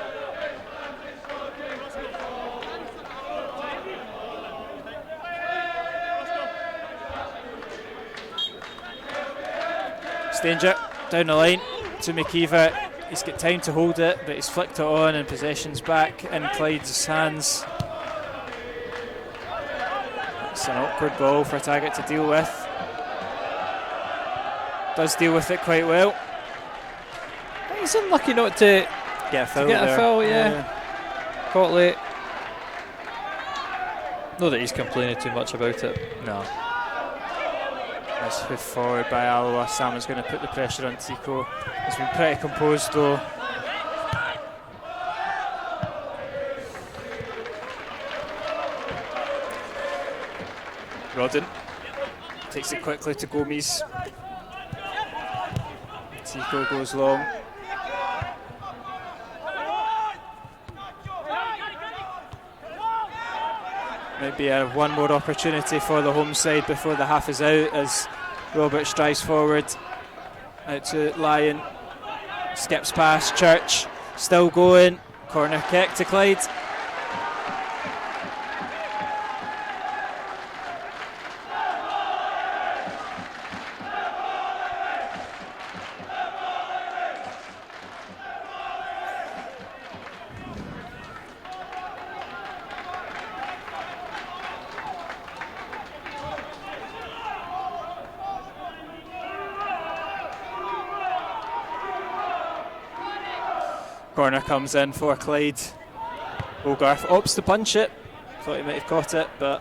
It's danger down the line to McKeever. He's got time to hold it, but he's flicked it on and possession's back in Clyde's hands. It's an awkward ball for Taggart to deal with. Does deal with it quite well. He's unlucky not to get a foul. Caught late. Not that he's complaining too much about it. No. Nice hoof forward by Alloa. Sam is going to put the pressure on Tico. He's been pretty composed though. Rodden takes it quickly to Gomes. Tico goes long. Might be one more opportunity for the home side before the half is out as Robert strives forward. Out to Lyon. Skips past Church. Still going. Corner kick to Clyde. Corner comes in for Clyde. Hogarth opts to punch it. Thought he might have caught it, but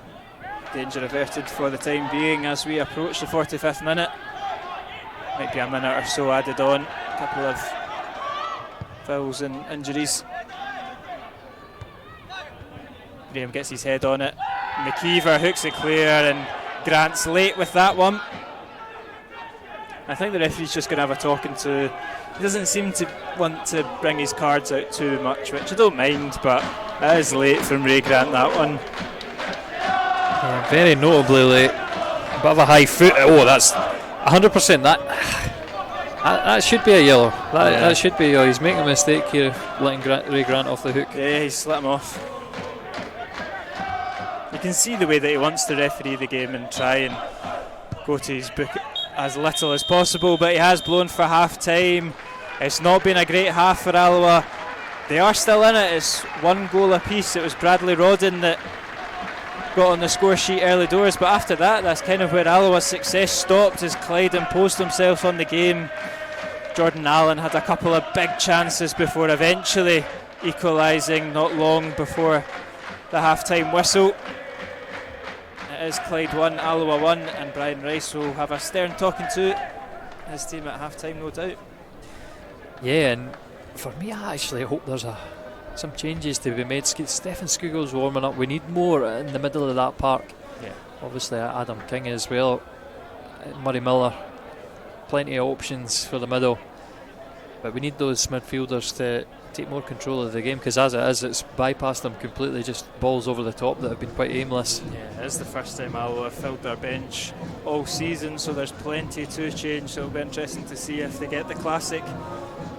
danger averted for the time being as we approach the 45th minute. Might be a minute or so added on. A couple of fouls and injuries. Graham gets his head on it. McKeever hooks it clear and Grant's late with that one. I think the referee's just going to have a talking to. He doesn't seem to want to bring his cards out too much, which I don't mind, but it is late from Ray Grant, that one. Yeah, very notably late. A bit of a high foot. Oh, that's 100%. That should be a yellow. That should be. He's making a mistake here, letting Ray Grant off the hook. Yeah, he's let him off. You can see the way that he wants to referee the game and try and go to his book as little as possible, but he has blown for half time. It's not been a great half for Alloa. They are still in it. It's 1 goal apiece. It was Bradley Rodden that got on the score sheet early doors, but after that, that's kind of where Alloa's success stopped as Clyde imposed himself on the game. Jordan Allen had a couple of big chances before eventually equalising not long before the half-time whistle. It is Clyde 1, Alloa 1, and Brian Rice will have a stern talking to his team at half-time, no doubt. Yeah, and for me, I actually hope there's some changes to be made. Stephen Skugel's warming up. We need more in the middle of that park. Yeah. Obviously, Adam King as well. Murray Miller. Plenty of options for the middle. But we need those midfielders to take more control of the game, because as it is, it's bypassed them completely, just balls over the top that have been quite aimless. Yeah, it is the first time Alloa have filled their bench all season, so there's plenty to change, so it'll be interesting to see if they get the classic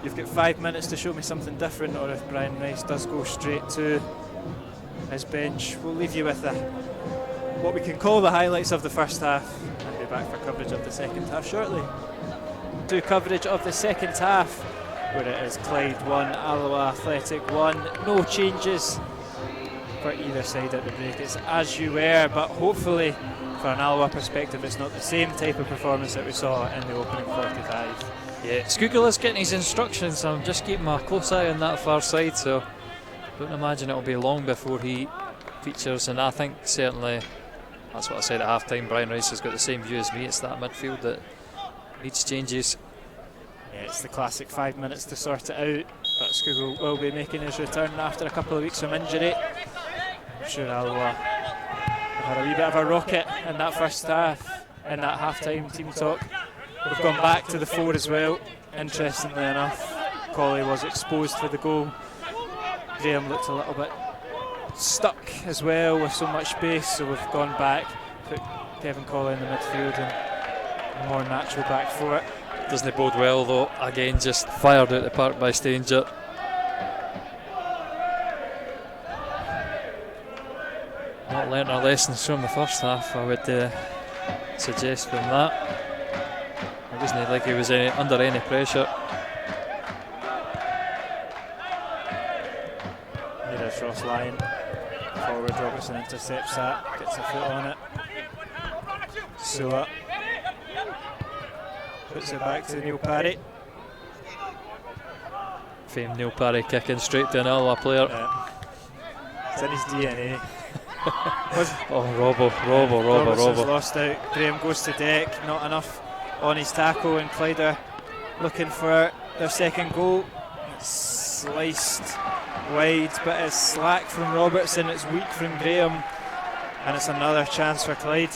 "you've got 5 minutes to show me something different," or if Brian Rice does go straight to his bench. We'll leave you with what we can call the highlights of the first half and be back for coverage of the second half shortly. To coverage of the second half, where it is Clyde 1, Alloa Athletic 1. No changes for either side at the break. It's as you were, but hopefully for an Alloa perspective it's not the same type of performance that we saw in the opening 45. Yeah, Skugel is getting his instructions, so I'm just keeping a close eye on that far side, so don't imagine it'll be long before he features, and I think certainly that's what I said at half time. Brian Rice has got the same view as me. It's that midfield that needs changes. Yeah, it's the classic 5 minutes to sort it out, but Skugel will be making his return after a couple of weeks from injury. I'm sure Alloa had a wee bit of a rocket in that first half, in that half-time team talk. We've gone back to the 4 as well. Interestingly enough, Colley was exposed for the goal. Graham looked a little bit stuck as well with so much space, so we've gone back, put Kevin Colley in the midfield and a more natural back 4. Doesn't bode well though. Again, just fired out the park by Stanger. Not learnt our lessons from the first half, I would suggest from that. It wasn't like he was under any pressure. Here's Ross Lyon. Forward, Robertson intercepts that, gets a foot on it. Sula puts it back to Neil Parry. Famed Neil Parry kicking straight to an Alloa player. It's in his DNA. Robbo. Robertson's lost out. Graham goes to deck, not enough on his tackle, and Clyde are looking for their second goal. It's sliced wide, but it's slack from Robertson, it's weak from Graham, and it's another chance for Clyde.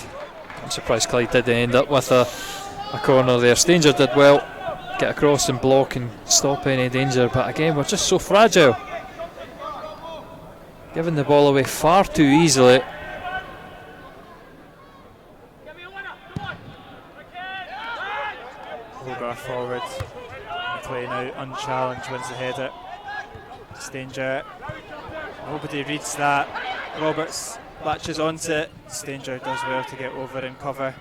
I'm surprised Clyde did end up with a corner there. Stanger did well, get across and block and stop any danger, but again we're just so fragile, giving the ball away far too easily. Hogarth forward, McLean out unchallenged, wins the header. Stanger, nobody reads that. Roberts latches onto it. Stanger does well to get over and cover.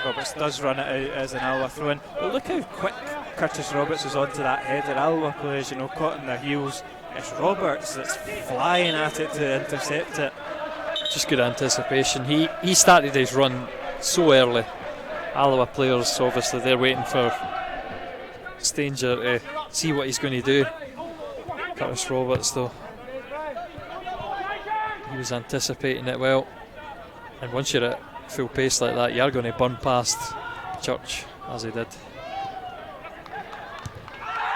Roberts does run it out as an Alloa throw in. But look how quick Curtis Roberts was onto that header. Alloa players, caught in their heels. It's Roberts that's flying at it to intercept it. Just good anticipation. He started his run so early. Alloa players, obviously, they're waiting for Stanger to see what he's going to do. Curtis Roberts, though, he was anticipating it well. And once you're at full pace like that, you're going to burn past Church, as he did.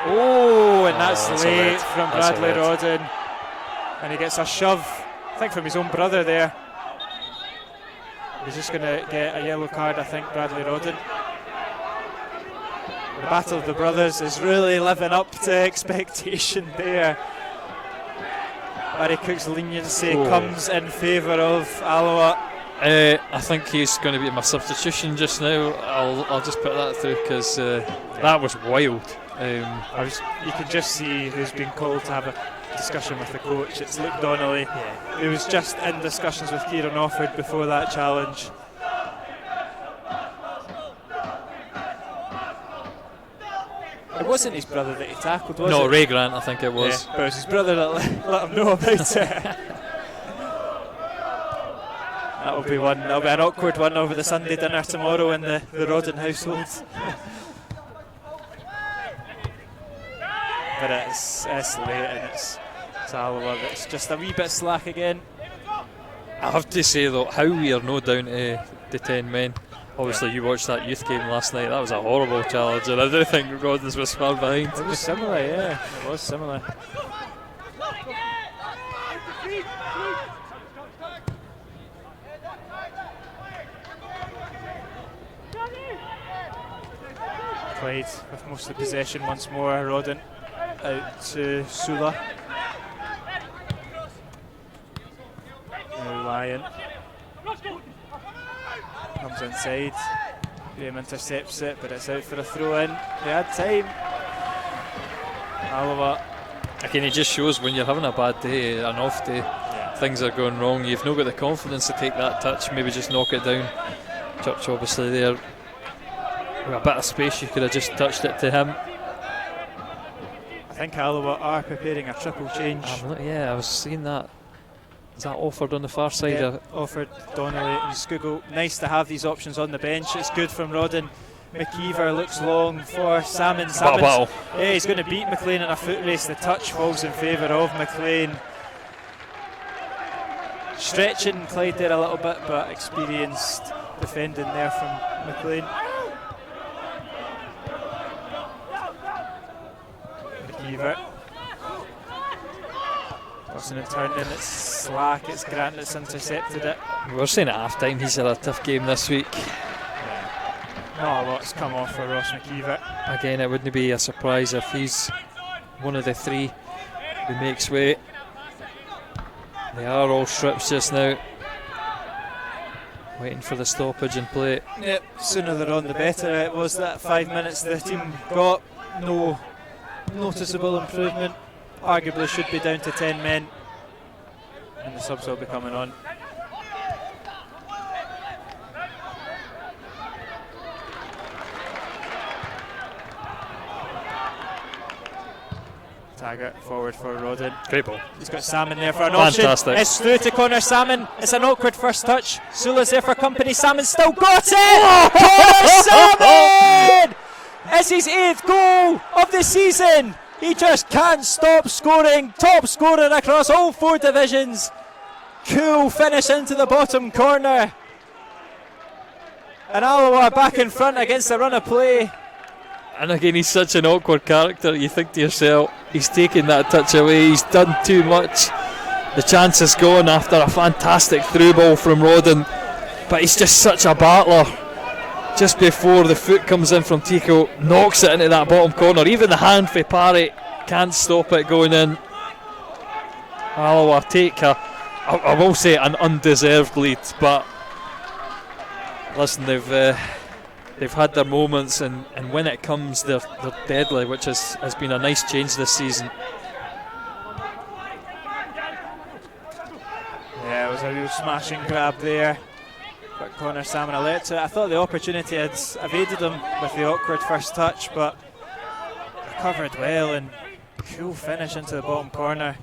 Oh, and that's late from Bradley Rodden. And he gets a shove, I think, from his own brother there. He's just going to get a yellow card, I think, Bradley Rodden. The battle of the brothers is really living up to expectation there. Barry Cook's leniency comes in favour of Alloa. I think he's going to be my substitution just now. I'll just put that through because that was wild. You can just see who's been called to have a discussion with the coach. It's Luke Donnelly. He was just in discussions with Kieran Offord before that challenge. It wasn't his brother that he tackled, was it? No, Ray Grant, I think it was. Yeah, but it was his brother that let him know about it. That'll be an awkward one over the Sunday dinner tomorrow in the Rodden household. But it's late and it's Alloa that's just a wee bit slack again. I have to say though, how we are no down to the 10 men. Obviously you watched that youth game last night, that was a horrible challenge, and I do think Roddens was far behind. It was similar, yeah, it was similar. Clyde with most of the possession once more. Rodden out to Sula. Now Lyon comes inside. Graham intercepts it, but it's out for a throw in. They had time. Alloa. Again, it just shows when you're having a bad day, an off day, things are going wrong. You've not got the confidence to take that touch, maybe just knock it down. Church obviously there. With a bit of space, you could have just touched it to him. I think Alloa are preparing a triple change. I was seeing that. Is that Offord on the far side? Yeah, Offord, Donnelly and Skugel. Nice to have these options on the bench. It's good from Rodden. McKeever looks long for Salmon. Yeah, he's going to beat McLean in a foot race. The touch falls in favour of McLean. Stretching Clyde there a little bit, but experienced defending there from McLean. McKeever. Wilson and turned in, it's slack, it's Grant that's intercepted it. We were saying at half time he's had a tough game this week. Not a lot's come off for Ross McKeever. Again, it wouldn't be a surprise if he's one of the three who makes way. They are all strips just now. Waiting for the stoppage and play. Yep, sooner they're on the better. It was that 5 minutes the team got. No noticeable improvement. Arguably should be down to 10 men. And the subs will be coming on. Taggart forward for Rodden. Great ball. He's got Salmon there for an Fantastic. option. It's through to Connor Salmon. It's an awkward first touch. Sula's there for company. Salmon still got it! Connor Salmon! It's his 8th goal of the season. He just can't stop scoring. Top scorer across all 4 divisions. Cool finish into the bottom corner. And Alloa back in front against the run of play. And again, he's such an awkward character. You think to yourself, he's taken that touch away, he's done too much. The chance is gone after a fantastic through ball from Rodden. But he's just such a battler. Just before the foot comes in from Tico, knocks it into that bottom corner. Even the hand for Parry can't stop it going in. Alloa take I will say an undeserved lead, but listen, they've had their moments, and when it comes, they're deadly, which has been a nice change this season. Yeah, it was a real smashing grab there. But Connor Salmon alert to it. I thought the opportunity had evaded him with the awkward first touch, but recovered well and cool finish into the bottom corner.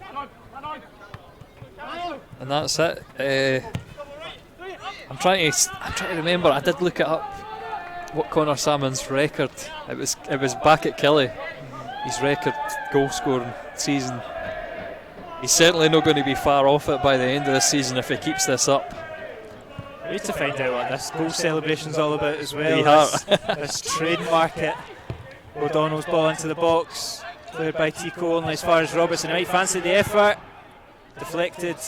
And that's it. I'm trying to remember. I did look it up. What Connor Salmon's record? It was back at Kelly. His record goal scoring season. He's certainly not going to be far off it by the end of the season if he keeps this up. We need to find out what this goal celebration's all about as well. This trademark it. O'Donnell's ball into the box, cleared by Tico only as far as Robertson. He might fancy the effort. Deflected,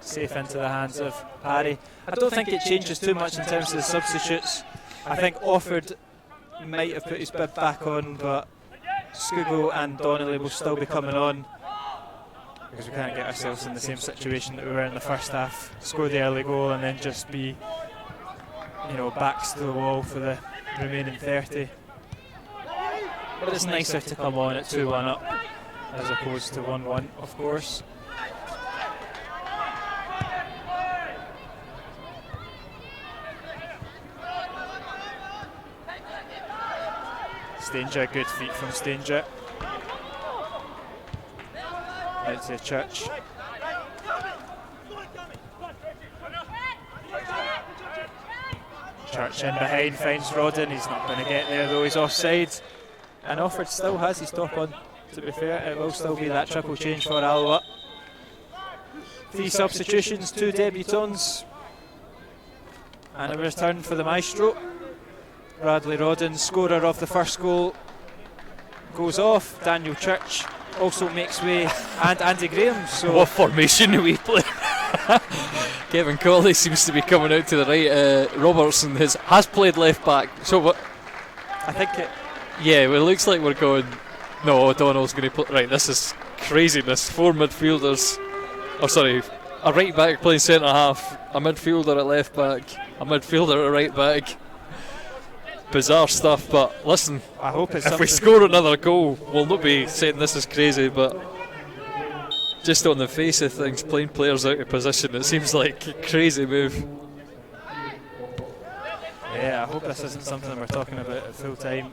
safe into the hands of Parry. I don't think it changes too much in terms of the substitutes. I think Offord might have put his bib back on, but Scugo and Donnelly will still be coming on, because we can't get ourselves in the same situation that we were in the first half. Score the early goal and then just be, backs to the wall for the remaining 30. But it's nicer to come on at 2-1 up as opposed to 1-1, of course. Stanger, good feet from Stanger. Out to Church. Church in behind, finds Rodden. He's not going to get there though, he's offside. And Offord still has his top on, to be fair. It will still be that triple change for Alloa. 3 substitutions, 2 debutants. And a return for the maestro. Bradley Rodden, scorer of the first goal, goes off. Daniel Church also makes way, and Andy Graham. So what formation do we play? Kevin Colley seems to be coming out to the right. Robertson has played left back. So what? I think it. Yeah, well, it looks like we're going. No, O'Donnell's going to play. Right, this is craziness. 4 midfielders. Oh, sorry, a right back playing centre half, a midfielder at left back, a midfielder at right back. Bizarre stuff, but listen, I hope it's if we score another goal, we'll not be saying this is crazy, but just on the face of things, playing players out of position, it seems like a crazy move. Yeah, I hope this isn't something we're talking about at full time.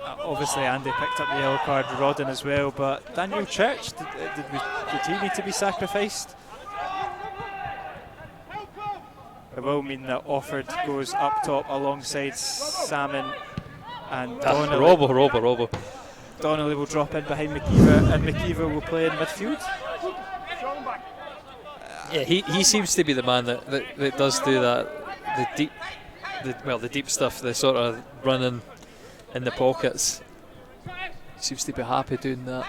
Obviously Andy picked up the yellow card, Rodden as well, but Daniel Church, did he need to be sacrificed? It will mean that Offord goes up top alongside Salmon and Donnelly. Robbo. Donnelly will drop in behind McKeever, and McKeever will play in midfield. Yeah, he seems to be the man that does do that. The deep stuff, the sort of running in the pockets. Seems to be happy doing that.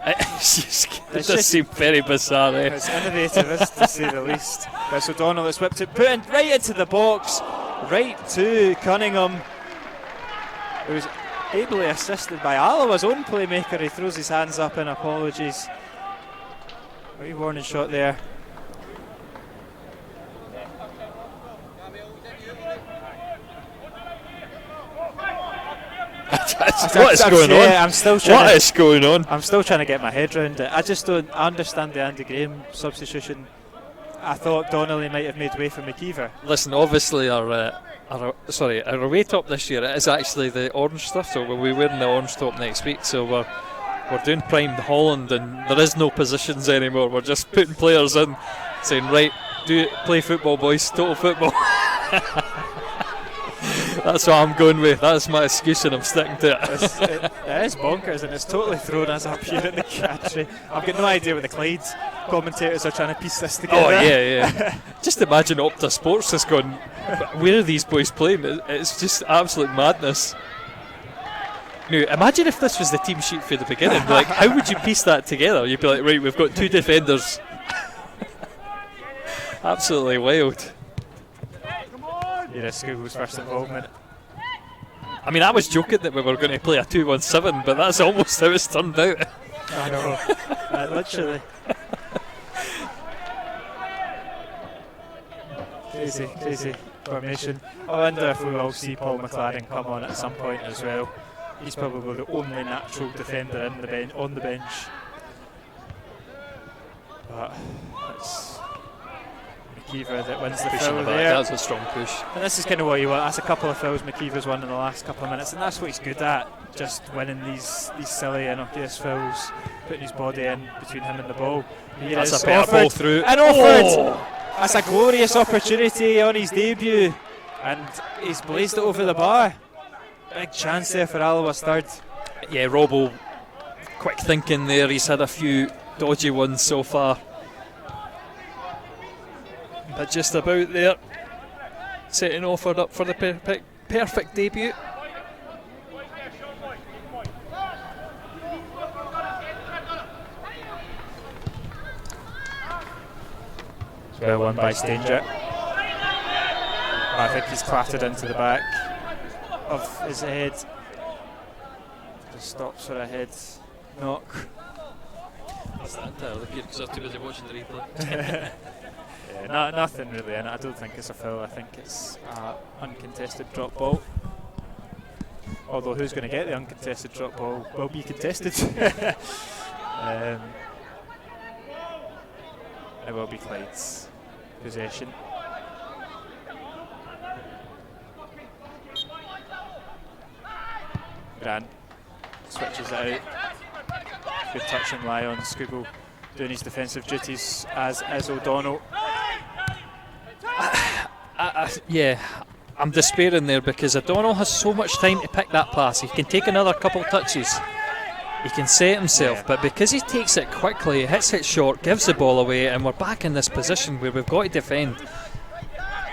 It does seem very bizarre. It's innovative, to say the least. But O'Donnell has whipped it, put in right into the box, right to Cunningham, who was ably assisted by Alloa's own playmaker. He throws his hands up in apologies. Wee warning shot there. What is going on? I'm still trying. What is going on? I'm still trying to get my head around it. I just don't understand the Andy Graham substitution. I thought Donnelly might have made way for McKeever. Listen, obviously our away top this year is actually the orange stuff, so we'll be wearing the orange top next week. So we're doing primed Holland, and there is no positions anymore. We're just putting players in, saying, right, play football, boys, total football. That's what I'm going with. That's my excuse, and I'm sticking to it. It is bonkers, and it's totally thrown us up here in the country. I've got no idea what the Clyde commentators are trying to piece this together. Oh yeah. Just imagine Opta Sports has gone, where are these boys playing? It's just absolute madness. Now, imagine if this was the team sheet for the beginning. Like, how would you piece that together? You'd be like, right, we've got 2 defenders. Absolutely wild. Yeah, Skoogle's first involvement. I mean, I was joking that we were going to play a 2-1-7, but that's almost how it's turned out. I know. Literally. Crazy formation. I wonder if we will see Paul McLaren come on at some point as well. He's probably the only natural defender on the bench. But it's McKeever that wins the foul there. That's a strong push. And this is kind of what you want. That's a couple of fouls McKeever's won in the last couple of minutes, and that's what he's good at. Just winning these silly, innocuous fouls, putting his body in between him and the ball. That's a better ball through. And offered! That's a glorious opportunity on his debut, and he's blazed it over the bar. Big chance there for Alloa's third. Yeah, Robbo, quick thinking there. He's had a few dodgy ones so far, but just about there, setting Offord up for the perfect debut. Well won by Stanger. I think he's clattered into the back of his head. Just stops for a head knock. Is that entirely pure because I'm too busy watching the replay? Yeah, nothing really in it. I don't think it's a foul. I think it's an uncontested drop ball. Although who's going to get the uncontested drop ball will be contested. It will be Clyde's possession. Grant switches it out. Good touch and lie on Skugel doing his defensive duties, as is O'Donnell. Yeah, I'm despairing there because O'Donnell has so much time to pick that pass. He can take another couple touches, he can set himself, but because he takes it quickly, he hits it short, gives the ball away, and we're back in this position where we've got to defend.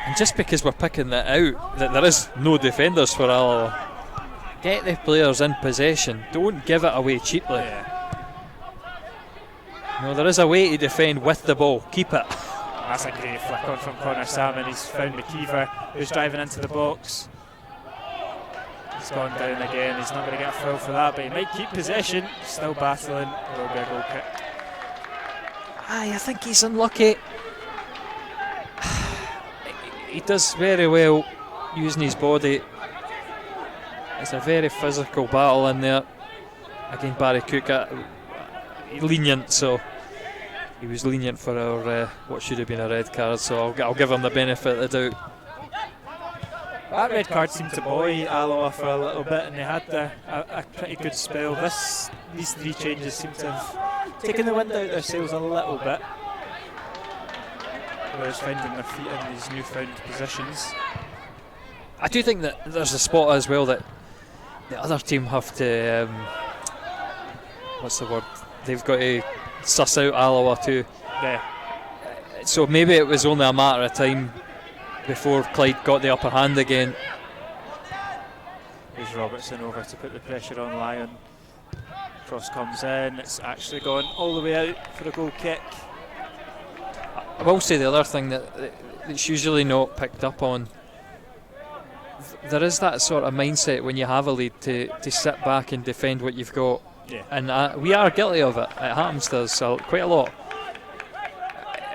And just because we're picking that out, that there is no defenders for Alloa, get the players in possession, don't give it away cheaply. Yeah. No, there is a way to defend with the ball, keep it. That's a great flick on from Connor Salmon. He's found McKeever, who's driving into the box. He's gone down again. He's not going to get a foul for that, but he might keep possession. Still battling. It will be a goal kick. I think he's unlucky. He does very well using his body. It's a very physical battle in there. Again, Barry Cook lenient, so he was lenient for our what should have been a red card, so I'll give him the benefit of the doubt. That red card seemed to buoy Alloa for a little bit, and they had a pretty good spell. These 3 changes seem to have taken the wind out of their sails a little bit. Whereas finding their feet in these newfound positions. I do think that there's a spot as well that the other team have to what's the word? They've got to suss out Alloa too. Yeah. So maybe it was only a matter of time before Clyde got the upper hand again. Here's Robertson over to put the pressure on Lyon. Cross comes in, it's actually gone all the way out for a goal kick. I will say the other thing that's usually not picked up on, there is that sort of mindset when you have a lead to sit back and defend what you've got. Yeah. And we are guilty of it. It happens to us quite a lot.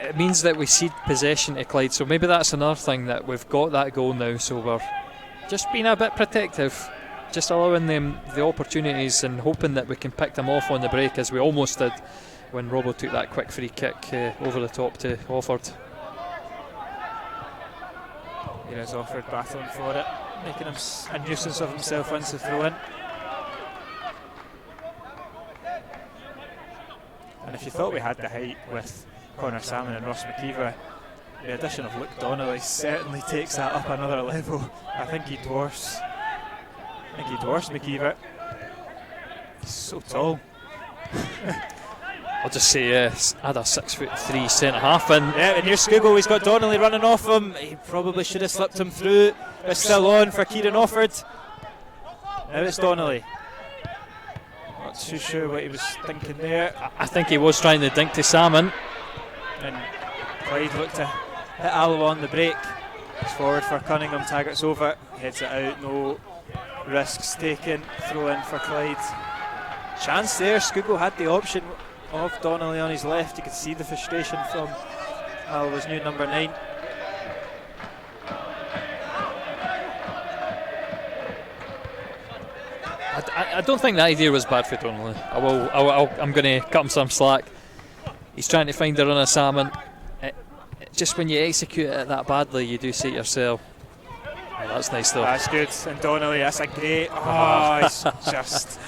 It means that we cede possession to Clyde, so maybe that's another thing, that we've got that goal now, so we're just being a bit protective. just allowing them the opportunities and hoping that we can pick them off on the break, as we almost did when Robbo took that quick free kick over the top to Offord. Here's Offord battling for it, making him a nuisance of himself once the throw in. And if you thought we had the height with Connor Salmon and Ross McKeever, the addition of Luke Donnelly certainly takes that up another level. I think he dwarfs McKeever. He's so tall. I'll just say, add a 6'3" centre half in. Yeah, and here's Scugo. He's got Donnelly running off him. He probably should have slipped him through. It's still on for Kieran Offord. Now it's Donnelly. Not too sure what he was thinking there. I think he was trying to dink to Salmon. And Clyde looked to hit Alloa on the break. It's forward for Cunningham. Taggart's over. Heads it out. No risks taken. Throw in for Clyde. Chance there. Scugo had the option of Donnelly on his left. You could see the frustration from Alloa's new number 9. I don't think that idea was bad for Donnelly. I'm going to cut him some slack. He's trying to find the run of Salmon. Just when you execute it that badly, you do say to yourself, oh, that's nice though. That's good. And Donnelly, that's a great. Oh, it's just.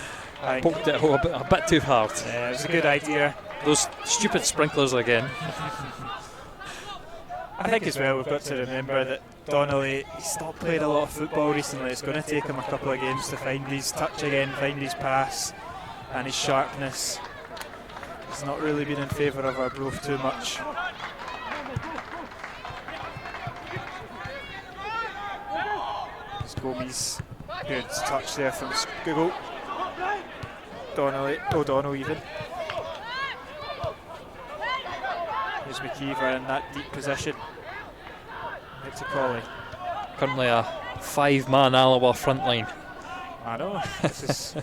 Poked it a bit too hard. Yeah, it was a good idea. Those stupid sprinklers again. I think as well we've got to remember that Donnelly, he's not played a lot of football recently. It's going to take him a couple of games to find his touch again, find his pass and his sharpness. He's not really been in favour of our Grove too much. There's Gomes, good touch there from Scugo. Donnelly, O'Donnell even. Here's McKeever in that deep position. It's a Colley. Currently a 5-man Alloa front line. I know. This is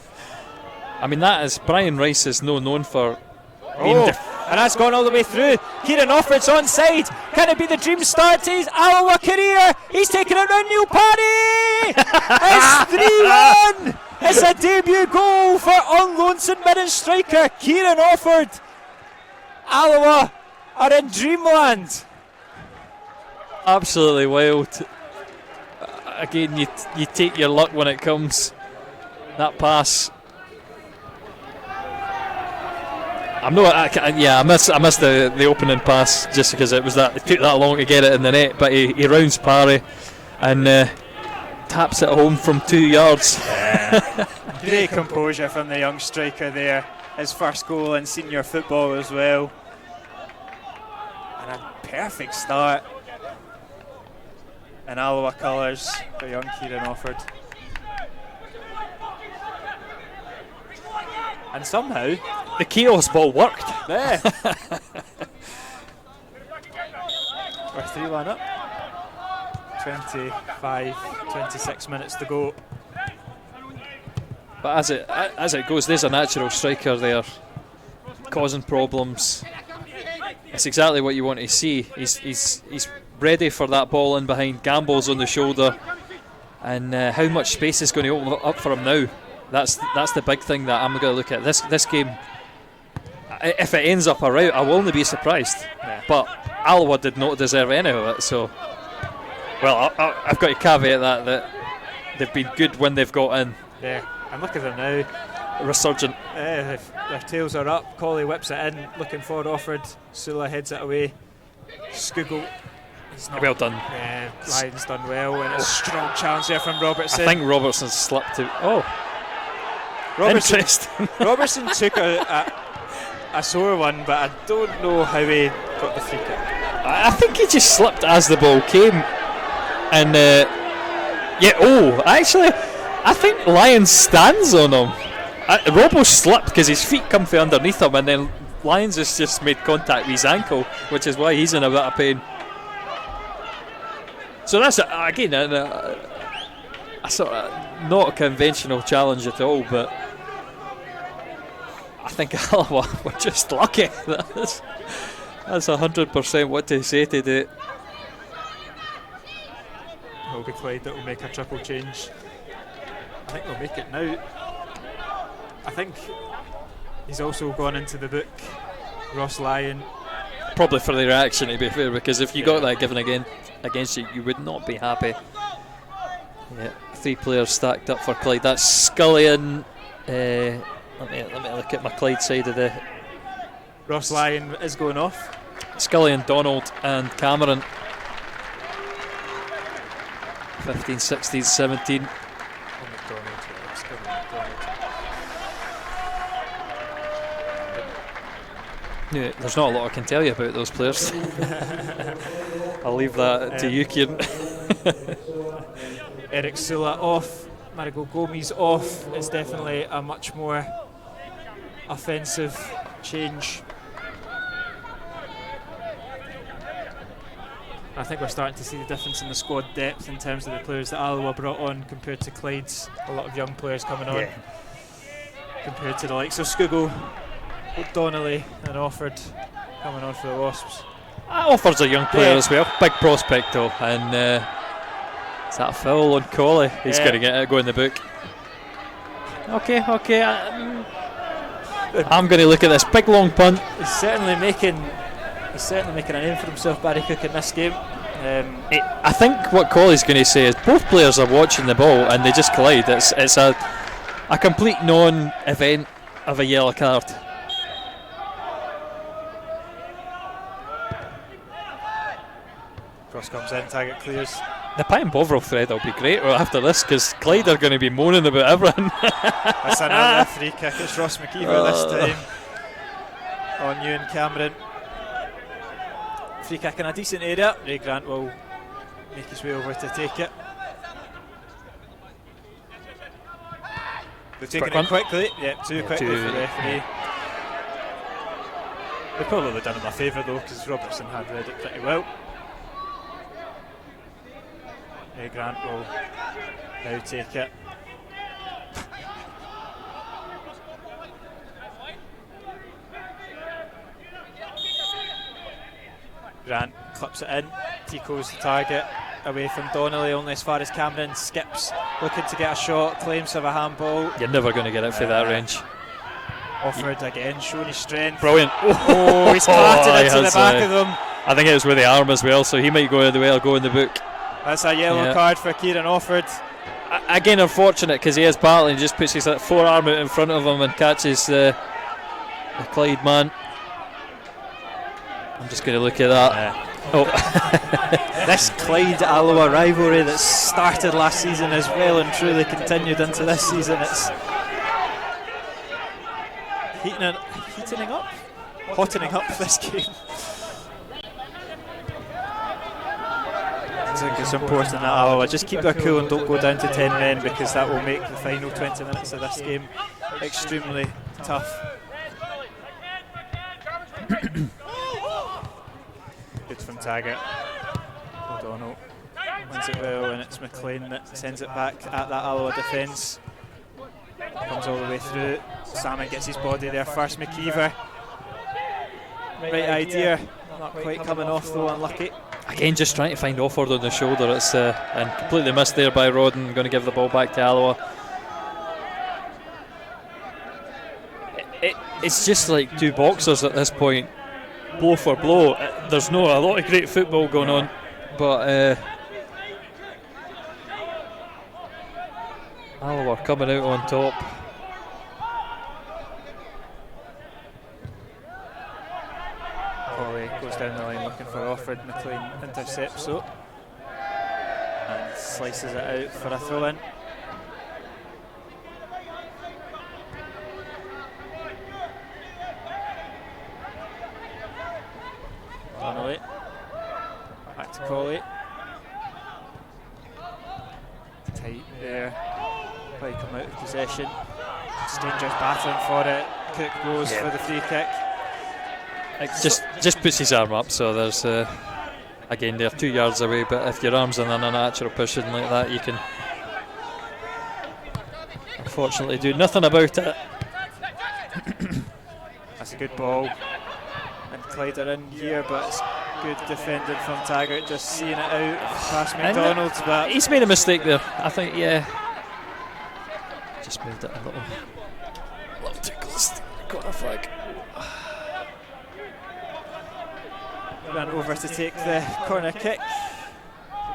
I mean, that is, Brian Rice is known for being and that's gone all the way through. Kieran Offord's onside. Can it be the dream start to his Alloa career? He's taking it round Neil Parry. It's 3-1. It's a debut goal for on loan St Mirren striker Kieran Offord. Alloa are in dreamland. Absolutely wild. Again, you take your luck when it comes. That pass. I missed the opening pass just because it took that long to get it in the net. But he rounds Parry and taps it home from 2 yards. Yeah. Great composure from the young striker there. His first goal in senior football as well. And a perfect start in Alloa colours for young Kieran Offord. And somehow the chaos ball worked. Yeah. We're 3-1 up. 26 minutes to go. But as it goes, there's a natural striker there, causing problems. It's exactly what you want to see. He's ready for that ball in behind. Gamble's on the shoulder, and how much space is going to open up for him now? That's the big thing that I'm going to look at. This game, if it ends up a rout, I will only be surprised. Yeah. But Alloa did not deserve any of it. So, well, I've got to caveat that they've been good when they've got in. Yeah, and look at them now. Resurgent. Their tails are up. Colley whips it in, looking for Offord. Sula heads it away. Scugo. Well done. Yeah, Lyon's done well, and a strong challenge there from Robertson. I think Robertson slipped to. Oh, interesting. Robertson took a sore one, but I don't know how he got the free kick. I think he just slipped as the ball came, and actually, I think Lyon stands on him. Robbo slipped because his feet come from underneath him, and then Lyons has just made contact with his ankle, which is why he's in a bit of pain. So that's again a sort of not a conventional challenge at all, but I think Alloa were just lucky. That's 100% what to say to do. It'll be Clyde that will make a triple change. think they'll make it now. I think he's also gone into the book, Ross Lyon. Probably for the reaction, to be fair, because if you got that given again against you, you would not be happy. Yeah, 3 players stacked up for Clyde. That's Scullion. Let me look at my Clyde side of the. Ross Lyon is going off. Scullion, Donald, and Cameron. 15, 16, 17. Yeah, there's not a lot I can tell you about those players. I'll leave that to you, Kieran. Eric Sula off, Marigo Gomes off. It's definitely a much more offensive change. I think we're starting to see the difference in the squad depth in terms of the players that Alloa brought on compared to Clyde's. A lot of young players coming on compared to the likes of Scugo, Donnelly and Offord coming on for the Wasps. Offord's a young player as well, big prospect though, and is that a foul on Colley? He's going to get it, go in the book. Okay, I'm going to look at this big long punt. He's certainly making a name for himself, Barry Cook, in this game. I think what Colley's going to say is both players are watching the ball and they just collide. It's a complete non-event of a yellow card. Cross comes in, target clears. The Pine Bovril thread will be great after this because Clyde are going to be moaning about everything. That's another free kick. It's Ross McKeever this time on Ewan Cameron. Free kick in a decent area. Ray Grant will make his way over to take it. They're taking it quickly. Yeah, too quickly for the referee. They probably would have done him a favour though, because Robertson had read it pretty well. Ray Grant will now take it. Grant clips it in. Tico's the target, away from Donnelly, only as far as Cameron. Skips, looking to get a shot, claims to have a handball. You're never going to get it for that range. Offord again, showing his strength. Brilliant. Oh, he's clattered into the back of them. I think it was with the arm as well, so he might go the way I'll go in the book. That's a yellow card for Kieran Offord. Again, unfortunate because he is battling, just puts his forearm out in front of him and catches the Clyde man. I'm just going to look at that. This Clyde Alloa rivalry that started last season has well and truly continued into this season. It's hottening up this game. I think it's important that Alloa just keep their cool and don't go down to 10 men, because that will make the final 20 minutes of this game extremely tough. Good from Taggart. O'Donnell wins it well, and it's McLean that sends it back at that Alloa defence. Comes all the way through. Salmon gets his body there first. McKeever. Right idea. Not quite coming off though, unlucky. Again, just trying to find Offord on the shoulder. It's and completely missed there by Rodden. Going to give the ball back to Alloa. It's just like two boxers at this point, blow for blow. There's not a lot of great football going on, but Alloa coming out on top. Colley goes down the line looking for Offord. McLean intercepts it and slices it out for a throw in. Donnelly, back to Colley. Tight there. Probably come out of possession. Stranger's battling for it. Cook goes for the free kick. Just puts his arm up, so there's again they're 2 yards away, but if your arm's in an unnatural position like that, you can unfortunately do nothing about it. That's a good ball, and Clyde are in here, but it's good defending from Taggart, just seeing it out past McDonald's. But he's made a mistake there, I think. Just moved it a little too close to the corner flag. Ran over to take the corner kick.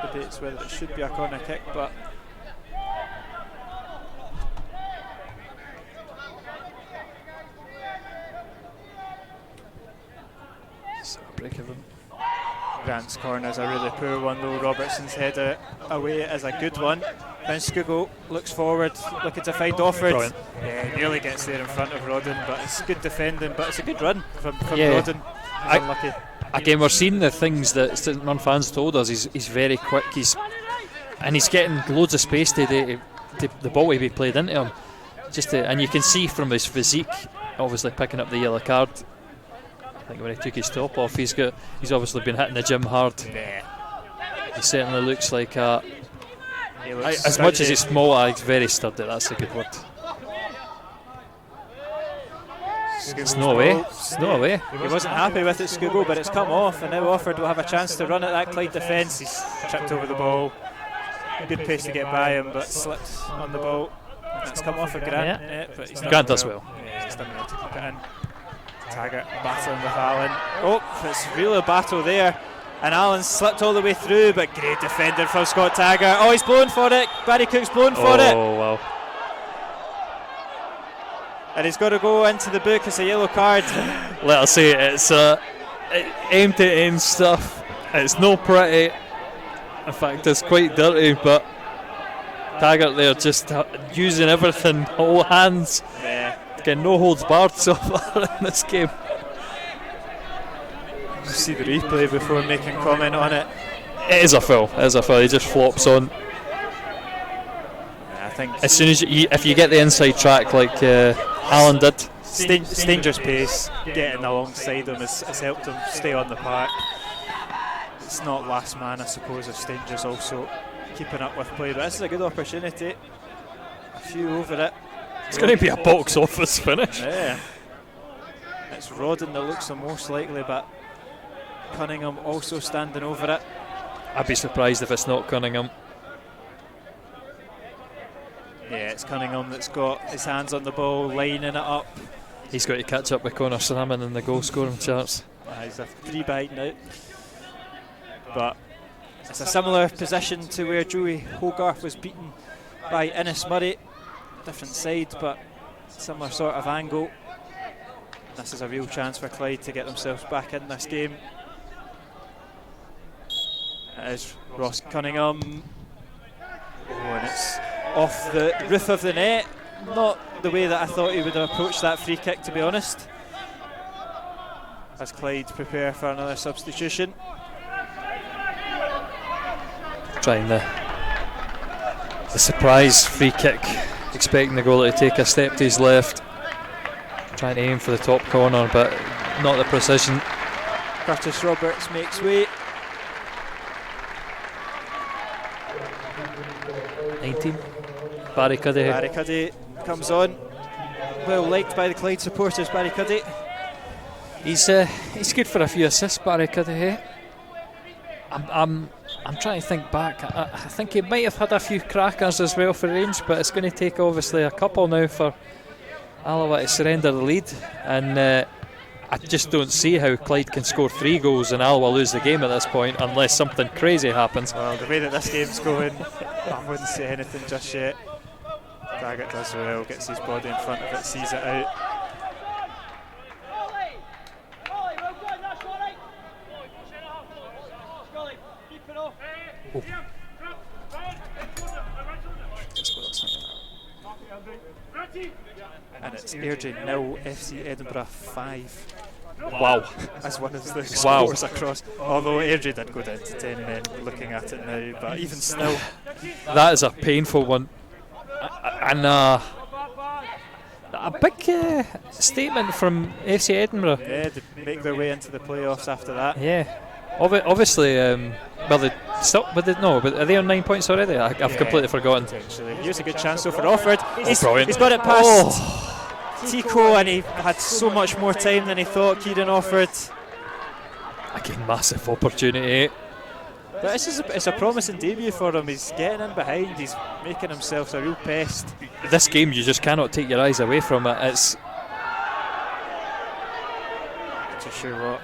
Debates whether it should be a corner kick, but so break of them. Grant's corner is a really poor one though. Robertson's header away is a good one. Then Skugel looks forward, looking to find Offord. Yeah, nearly gets there in front of Rodden, but it's good defending. But it's a good run from Rodden. He's unlucky. Again, we're seeing the things that St Mirren fans told us. He's very quick. He's getting loads of space to the ball to be played into him. And you can see from his physique, obviously picking up the yellow card. I think when he took his top off, he's obviously been hitting the gym hard. Yeah. He certainly looks like as sturdy. much as he's small, he's very sturdy. That's a good word. It's no away. It's no away. He wasn't happy with it, Skugel, but it's come off, and now Offord will have a chance to run at that Clyde defence. He's tripped over the ball. Good pace to get by him, but slipped on the ball. It's come off for Grant. Yeah, but he's Grant does well. Yeah, he's done well to keep it in. Taggart battling with Allen. Oh, it's really a battle there. And Allen slipped all the way through, but great defending from Scott Taggart. Oh, he's blown for it. Barry Cook's blown for it. Oh, wow. And he's got to go into the book as a yellow card. Let us say it's end-to-end stuff. It's no pretty. In fact, it's quite dirty, but Taggart there just using everything, all hands. Yeah. Getting no holds barred so far in this game. You see the replay before making comment on it. It is a foul. It is a foul. He just flops on. I think as soon as if you get the inside track like Allen did, Stanger's pace getting alongside him has helped him stay on the park. It's not last man, I suppose, if Stanger's also keeping up with play, but this is a good opportunity. A few over it. It's going to be a box office finish. Yeah. It's Rodden that looks the most likely, but Cunningham also standing over it. I'd be surprised if it's not Cunningham. Yeah, it's Cunningham that's got his hands on the ball, lining it up. He's got to catch up with Connor Salmon in the goal scoring charts. He's a 3 behind now. But it's a similar position to where Joey Hogarth was beaten by Innes Murray. Different side, but similar sort of angle. This is a real chance for Clyde to get themselves back in this game. It is Ross Cunningham. Oh, and it's off the roof of the net. Not the way that I thought he would have approached that free kick, to be honest. As Clyde prepare for another substitution. Trying the surprise free kick, expecting the goalie to take a step to his left. Trying to aim for the top corner, but not the precision. Curtis Roberts makes way. 19. Barry Cuddy. Barry Cuddy comes on. Well liked by the Clyde supporters, Barry Cuddy. He's good for a few assists, Barry Cuddy. Hey? I'm trying to think back. I think he might have had a few crackers as well for Rangers, but it's going to take obviously a couple now for Alloa to surrender the lead. And I just don't see how Clyde can score 3 goals and Alloa lose the game at this point unless something crazy happens. Well, the way that this game's going, I wouldn't say anything just yet. Taggart does well, gets his body in front of it, sees it out. Oh. And it's Airdrie 0, FC Edinburgh 5. Wow. As one of the scores across. Although Airdrie did go down to 10 men looking at it now, but even still. That is a painful one. And a big statement from FC Edinburgh. Yeah, to make their way into the playoffs after that. Yeah. Obviously, well, but are they on 9 points already? I've completely forgotten. Here's a good chance though for Offord. He's got it past Tico, and he had so much more time than he thought. Kieran Offord. Again, massive opportunity. But it's a promising debut for him. He's getting in behind, he's making himself a real pest. This game, you just cannot take your eyes away from it. It's Not too sure what.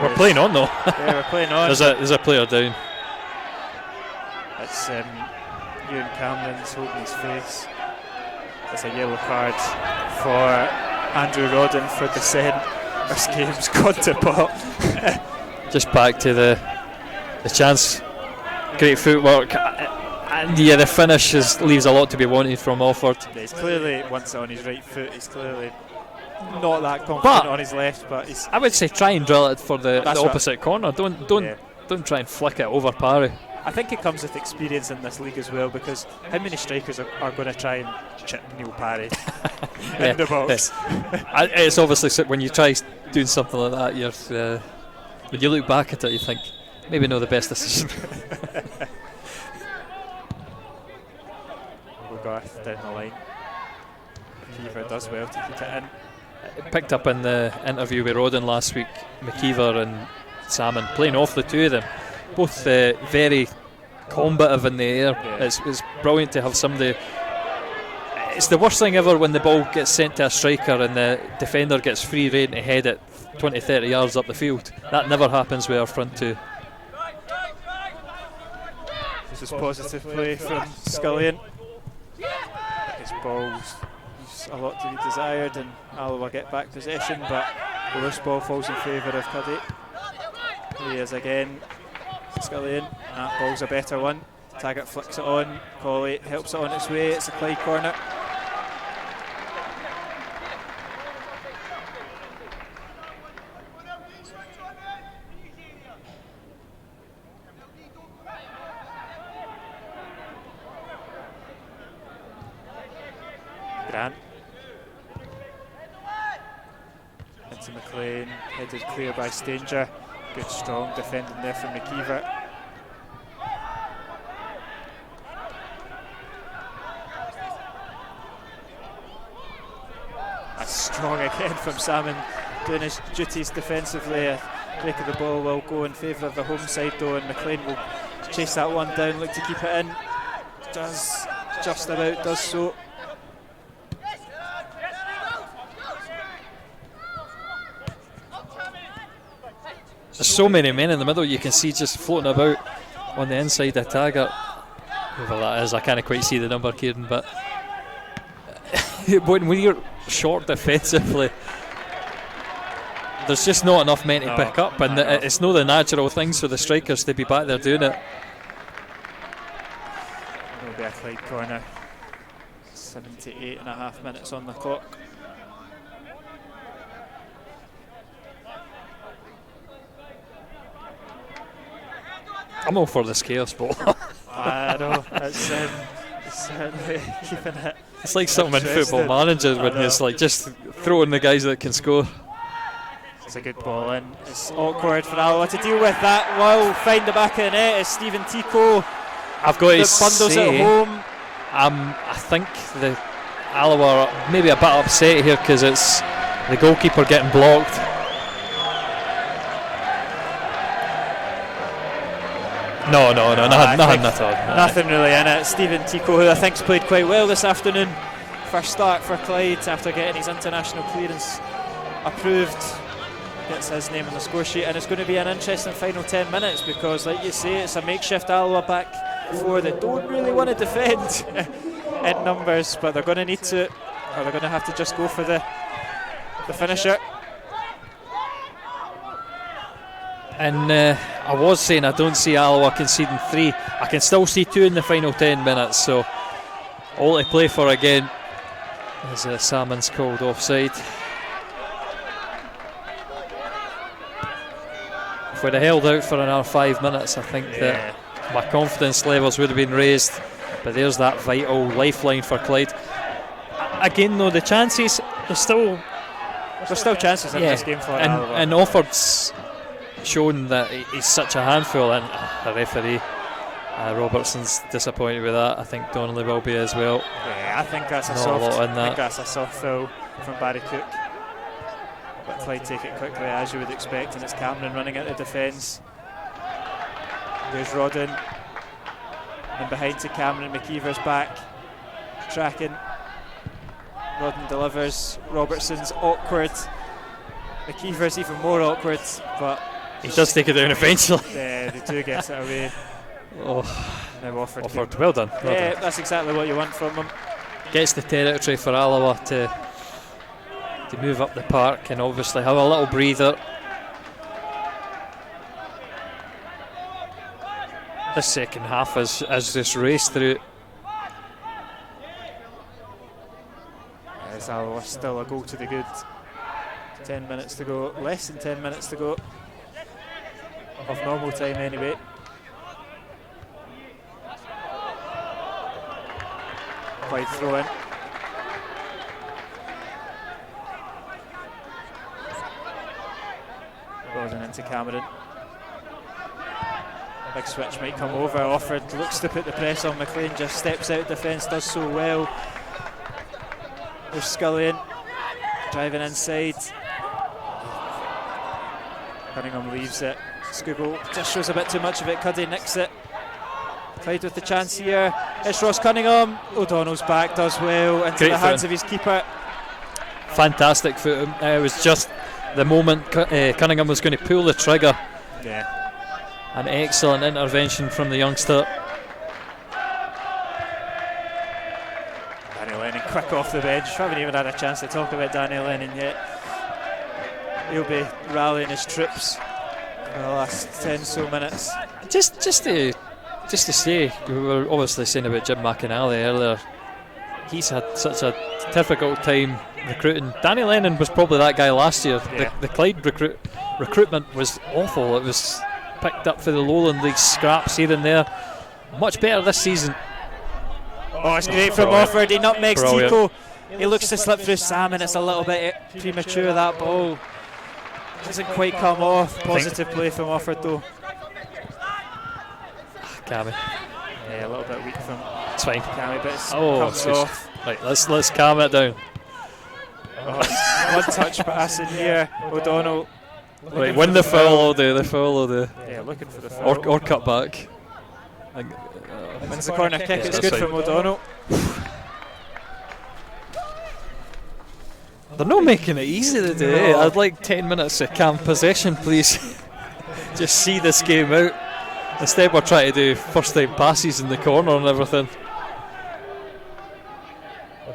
we're playing on though. Yeah, we're playing on. There's a player down. It's Ewan Cameron's holding his face. It's a yellow card for Andrew Rodden for dissent. This game's gone to pot. Just back to the chance. Great footwork. And yeah, the finish leaves a lot to be wanted from Alford. Yeah, he's clearly, once on his right foot, he's clearly not that confident on his left, but he's... I would say try and drill it for the opposite corner. Don't try and flick it over Parry. I think it comes with experience in this league as well, because how many strikers are going to try and chip Neil Parry in the box? It's obviously when you try doing something like that, when you look back at it, you think maybe not the best decision. Garth down the line. McKeever does well to keep it in. Picked up in the interview with Rodden last week, McKeever and Salmon playing off the two of them. Both very combative in the air. Yeah. It's brilliant to have somebody. It's the worst thing ever when the ball gets sent to a striker and the defender gets free rein to head it 20-30 yards up the field. That never happens with our front two. This is positive play from Scullion. His balls leaves a lot to be desired, and Alloa get back possession, but the loose ball falls in favour of Cuddy. Here he is again. Scullion, that ball's a better one. Taggart flicks it on, Colley helps it on its way, it's a Clyde corner. Grant into McLean, headed clear by Stanger. Good strong defending there from McKeever. That's strong again from Salmon, doing his duties defensively. A break of the ball will go in favour of the home side though, and McLean will chase that one down, look to keep it in. Does just about, does so. There's so many men in the middle you can see just floating about on the inside of Taggart. Whoever that is, I can't quite see the number, Kieran, but when you're short defensively, there's just not enough men to pick up, and it's not the natural things for the strikers to be back there doing it. It'll be a Clyde corner. 78.5 minutes on the clock. I'm all for the scarce ball. I know, it's certainly keeping it. It's like something in Football Manager when it's like just throwing the guys that can score. It's a good ball in. It's awkward for Alloa to deal with that. Will find the back of the net. It's Stephen Tico. I've got to bundles say, at home. I think the Alloa are maybe a bit upset here because it's the goalkeeper getting blocked. No, nothing at all. Nothing really in it. Stephen Tico, who I think's played quite well this afternoon. First start for Clyde after getting his international clearance approved. Gets his name on the score sheet, and it's going to be an interesting final 10 minutes because, like you say, it's a makeshift Alloa back four that don't really want to defend in numbers, but they're going to need to, or they're going to have to just go for the finisher. And I was saying I don't see Alloa conceding 3. I can still see 2 in the final 10 minutes, so all to play for again is Salmon's called offside. If we'd have held out for another 5 minutes, I think that my confidence levels would have been raised, but there's that vital lifeline for Clyde. Again though, the chances, there's still chances in this game for Alloa. And Offord's shown that he's such a handful, and the referee Robertson's disappointed with that. I think Donnelly will be as well. Yeah, I think that's a soft foul from Barry Cook. But Clyde take it quickly as you would expect, and it's Cameron running at the defence. Here's Rodden. And behind to Cameron. McKeever's back. Tracking. Rodden delivers. Robertson's awkward. McKeever's even more awkward, but he does take it down eventually. Yeah, they do get it away. Oh, now Offord. Well done. Well yeah, done. that's exactly what you want from him. Gets the territory for Alloa to move up the park and obviously have a little breather. The second half has just raced through. As Alloa still a goal to the good. 10 minutes to go, less than 10 minutes to go. Of normal time anyway. Clyde throw in. Rodden into Cameron. Big switch might come over. Offord looks to put the press on. McLean just steps out defence, does so well. There's Scullion driving inside. Cunningham leaves it. Scoogle just shows a bit too much of it. Cuddy nicks it. Clyde with the chance here. It's Ross Cunningham. O'Donnell's back, does well into Great the hands footing. of his keeper. Fantastic foot. It was just the moment Cunningham was going to pull the trigger. Yeah. An excellent intervention from the youngster. Danny Lennon quick off the bench. Haven't even had a chance to talk about Danny Lennon yet. He'll be rallying his troops for the last 10 so minutes. Just to say, we were obviously saying about Jim McInally earlier. He's had such a difficult time recruiting. Danny Lennon was probably that guy last year. Yeah. The Clyde recruitment was awful. It was picked up for the Lowland League scraps here and there. Much better this season. Oh, it's great from Offord. He nutmegs Brilliant. Tico. He looks to slip through Sam, and it's a little bit premature, that ball. Doesn't quite come off. Positive play from Offord though. Cammy. Yeah, a little bit weak from It's fine. Cammy, but it It's comes off. Right, let's calm it down. Oh, one touch passing here. O'Donnell. Right, win the foul will do. Yeah, looking for the foul. Or cut back. Wins the corner kick. It's that's good fine. from O'Donnell. They're not making it easy today. I'd like 10 minutes of calm possession, please. Just see this game out. Instead, we're trying to do first time passes in the corner and everything.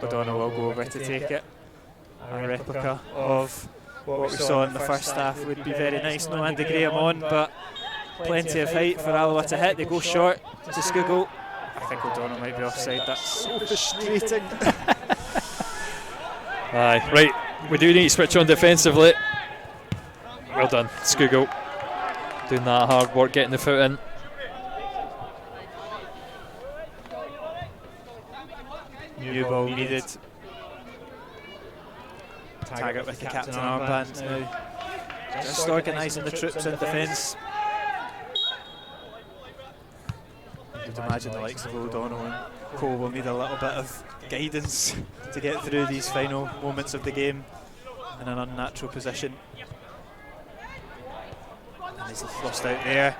O'Donnell will go over to take it. A replica of what we saw in the first half would be very nice. No Andy Graham on, but plenty of height for Alloa to hit. They go short to Scoogle. I think O'Donnell might be offside. That's so frustrating. Aye, right. We do need to switch on defensively. Well done, Scoogle. Doing that hard work, getting the foot in. New ball needed. Taggart with the captain armband now. Just organising the troops in defence. You'd imagine the likes of O'Donnell and Cole will need a little bit of guidance to get through these final moments of the game in an unnatural position. And he's lost out there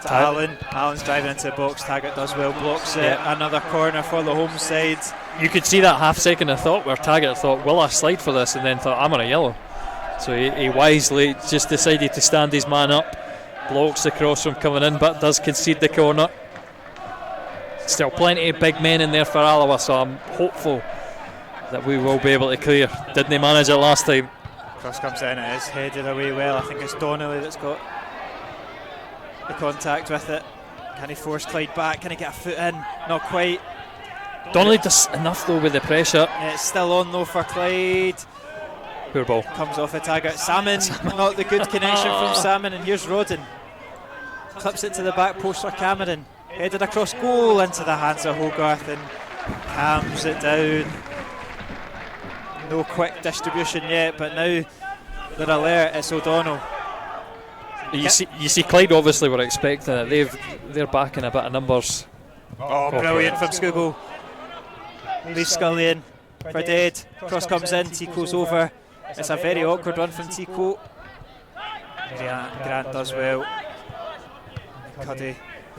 to Allen. Allen's driving into the box. Taggart does well, blocks it. Yeah. Another corner for the home side. You could see that half second of thought where Taggart thought, will I slide for this? And then thought, I'm on a yellow. So he wisely just decided to stand his man up. Blocks the cross from coming in, but does concede the corner. Still plenty of big men in there for Alloa, so I'm hopeful that we will be able to clear. Didn't he manage it last time? Cross comes in, it is headed away well. I think it's Donnelly that's got the contact with it. Can he force Clyde back? Can he get a foot in? Not quite. Donnelly does enough though with the pressure. Yeah, it's still on though for Clyde. Poor ball. Comes off a Taggart. Salmon, not the good connection from Salmon, and here's Rodden. Clips it to the back post for Cameron. Headed across goal into the hands of Hogarth and cams it down. No quick distribution yet, but now they're alert. It's O'Donnell. You see, Clyde obviously were expecting it. They're backing a bit of numbers. Oh, brilliant from Scoogle. Leaves Scullion for dead. Cross comes in, Tico's over. It's a very awkward run from Tico. Grant does well. Cuddy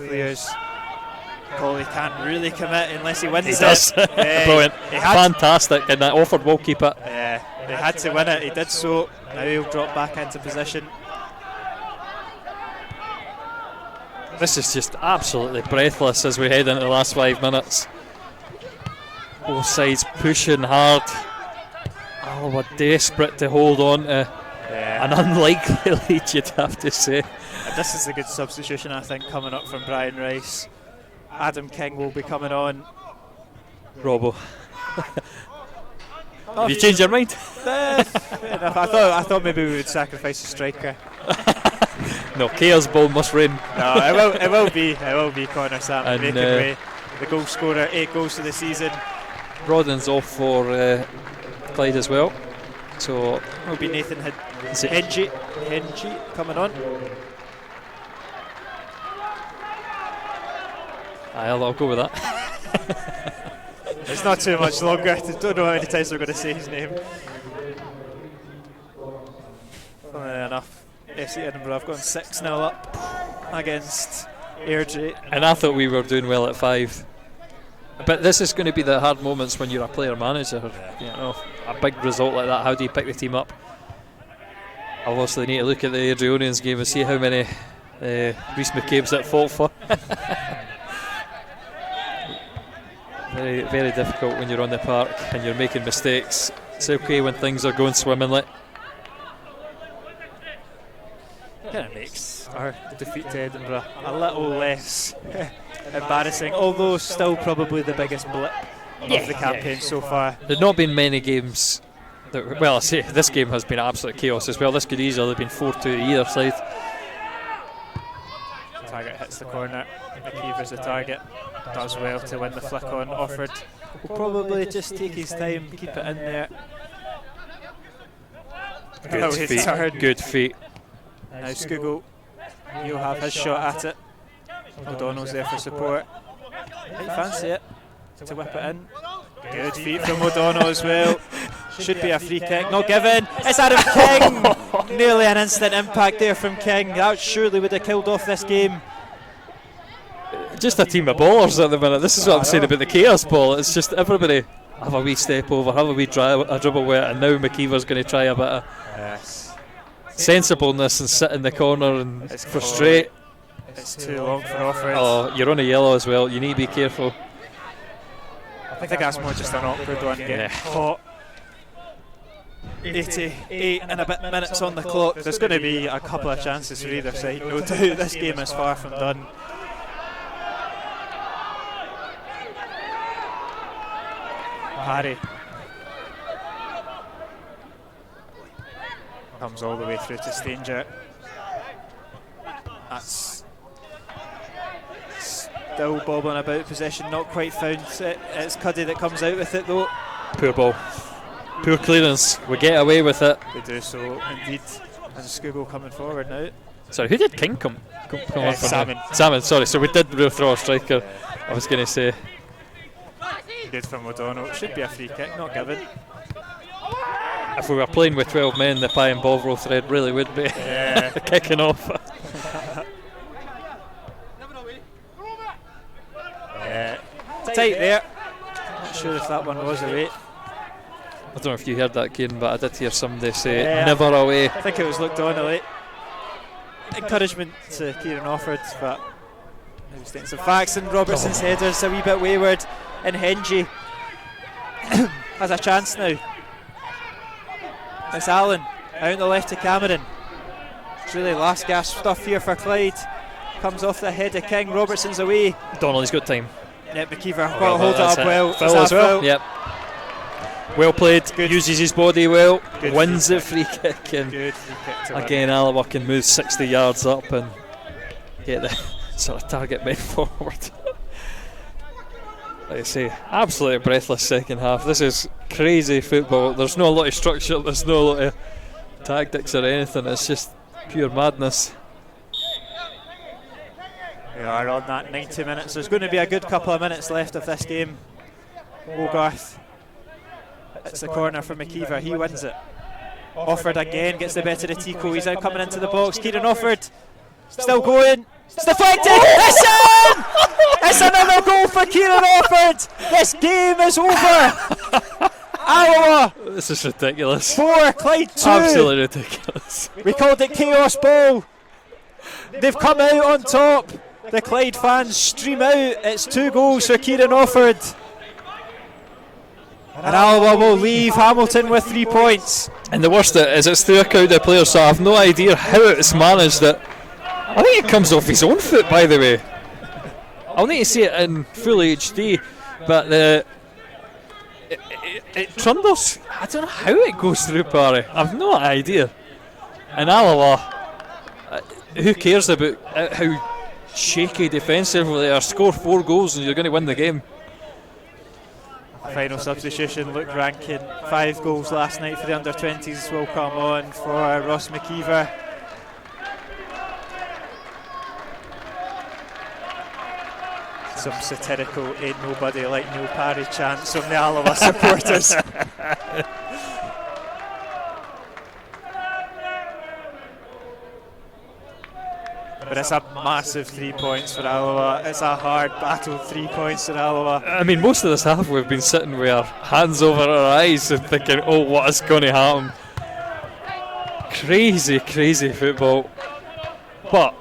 clears. Coley can't really commit unless he wins He does. Brilliant. Fantastic, and that Offord will keep it. Yeah, he had to win it, he did so. Now he'll drop back into position. This is just absolutely breathless as we head into the last 5 minutes. Both sides pushing hard. Alloa desperate to hold on to an unlikely lead, you'd have to say. And this is a good substitution, I think, coming up from Brian Rice. Adam King will be coming on. Robbo. Have you changed your mind? Fair enough. I thought maybe we would sacrifice a striker. No, chaos ball must reign. No, it will be Connor Sam making way. The goal scorer, 8 goals for the season. Rodden's off for Clyde as well. So it will be Nathan Hengy coming on. I'll go with that. It's not too much longer. I don't know how many times we're going to say his name. Funnily enough, FC Edinburgh have gone 6-0 up against Airdrie. And I thought we were doing well at 5. But this is going to be the hard moments when you're a player manager. You know, a big result like that, how do you pick the team up? Obviously need to look at the Airdrieonians game and see how many Rhys McCabe's at fault for. Very, very difficult when you're on the park and you're making mistakes. It's okay when things are going swimmingly. Kind of makes our defeat to Edinburgh a little less embarrassing, although still probably the biggest blip of the campaign so far. There's not been many games that, well, I say this game has been absolute chaos as well. This could easily have been 4-2 either side. Target hits the corner. McKeever's the target. Does well to win the flick on. Offord will probably just take his time, keep it in there. Good feet. Good feet. Now Skugel, he'll have his shot at it. O'Donnell's there for support. Might fancy it to whip it in. Good feet from O'Donnell as well. Should be a free kick. Not given. It's Adam King. Nearly an instant impact there from King. That surely would have killed off this game. Just a team of ballers at the minute. This is what I'm saying about the chaos ball. It's just everybody have a wee step over, have a wee dribble with it, and now McKeever's going to try a bit of sensibleness and sit in the corner and frustrate. It's too long for Offord. Oh, you're on a yellow as well. You need to be careful. I think that's more just an awkward one. Getting caught. 88 and a bit minutes on the clock. There's going to be a couple of chances for either side. No doubt this game is far from done. Harry comes all the way through to Stanger. That's still bobbling about possession, not quite found it. It's Cuddy that comes out with it though. Poor ball. Poor clearance. We get away with it. They do so indeed. And Skugel coming forward now. Sorry, who did King come on for? Salmon. Salmon, sorry. So we did throw a striker. I was going to say. Good from O'Donnell. Should be a free kick, not given. If we were playing with 12 men, the pie and Bovril thread really would be kicking off. Tight there. Not sure if that one was away. I don't know if you heard that, Kieran, but I did hear somebody say never away. I think it was looked on away. Encouragement to Kieran Offord, but maybe stating some facts. And Robertson's header's a wee bit wayward. And Hengy has a chance now. It's Allen out on the left to Cameron. It's really last gasp stuff here for Clyde. Comes off the head of King. Robertson's away. Donnelly's got time. Yep, McKeever got to hold it up well. Foul as well. Yep. Well played. Good. Uses his body well. Good wins the free kick. And good free kick to again, Alloa can move 60 yards up and get the sort of target men forward. Like I say, absolutely breathless second half. This is crazy football. There's no a lot of structure, there's no a lot of tactics or anything. It's just pure madness. We are on that 90 minutes. There's going to be a good couple of minutes left of this game. Hogarth. It's the corner for McKeever. He wins it. Offord again gets the better of Tico. He's now coming into the box. Kieran Offord still going. It's deflected. It's in! It's another goal for Kieran Offord. This game is over. Alloa. This is ridiculous. 4, Clyde 2. Absolutely ridiculous. We called it Chaos Ball. They've come out on top. The Clyde fans stream out. It's 2 goals for Kieran Offord. And Alloa will leave Hamilton with 3 points. And the worst is it's through a crowd of players, so I have no idea how it's managed that. I think it comes off his own foot, by the way. I'll need to see it in full HD, but it trundles. I don't know how it goes through Parry. I've no idea. And Alloa, who cares about how shaky defensively they are? Score 4 goals and you're going to win the game. Final substitution, Luke Rankin. 5 goals last night for the under-20s will come on for Ross McKeever. Some satirical "ain't nobody like Neil Parry" chants from the Alloa supporters. But it's a massive 3 points for Alloa. It's a hard battle, 3 points for Alloa. I mean, most of this half we've been sitting with our hands over our eyes and thinking, oh, what is going to happen? Crazy, crazy football. But,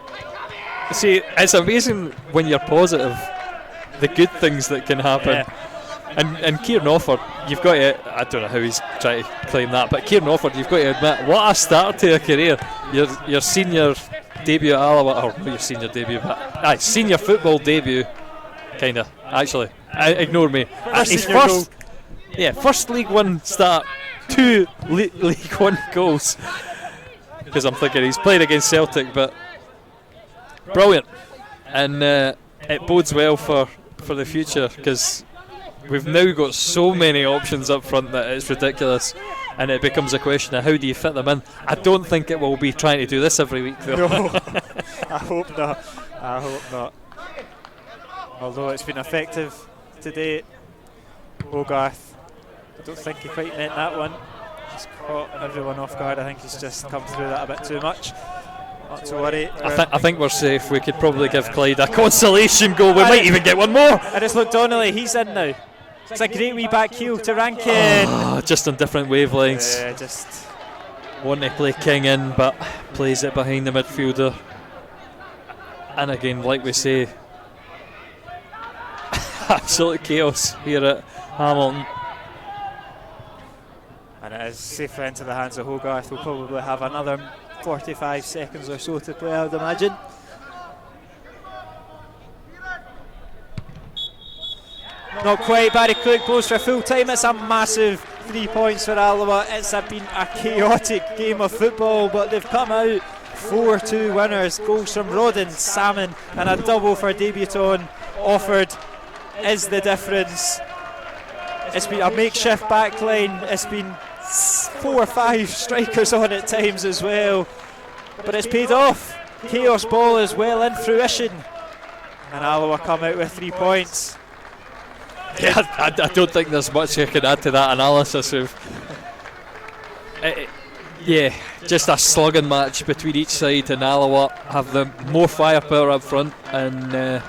see, it's amazing when you're positive, the good things that can happen. Yeah. And Kieran Offord, you've got to, I don't know how he's trying to claim that, but Kieran Offord, you've got to admit, what a start to a career. Your senior debut at Alloa, or not your senior debut, but senior football debut, kind of, actually. Ignore me. His first League One start, 2 League One goals. Because I'm thinking he's played against Celtic, but brilliant. And it bodes well for the future, because we've now got so many options up front that it's ridiculous, and it becomes a question of how do you fit them in. I don't think it will be trying to do this every week though. No, I hope not. I hope not. Although it's been effective today. Hogarth, I don't think he quite meant that one. He's caught everyone off guard. I think he's just come through that a bit too much. Not to worry. I think we're safe. We could probably give Clyde a consolation goal. We might even get one more. And it's Luke Donnelly. He's in now. It's a great wee back heel to Rankin. Oh, just on different wavelengths. Yeah, just want to play King in, but plays it behind the midfielder. And again, like we say, absolute chaos here at Hamilton. And it is safely into the hands of Hogarth. We'll probably have another 45 seconds or so to play, I would imagine. Not quite. Barry Cook goes for full time. It's a massive 3 points for Alloa. It's been a chaotic game of football, but they've come out 4-2 winners. Goals from Rodden, Salmon, and a double for debutant Offord is the difference. It's been a makeshift backline. It's been 4 or 5 strikers on at times as well, but it's paid off. Chaos ball is well in fruition, and Alloa come out with 3 points. Yeah, I don't think there's much I can add to that analysis of just a slugging match between each side, and Alloa have the more firepower up front, and like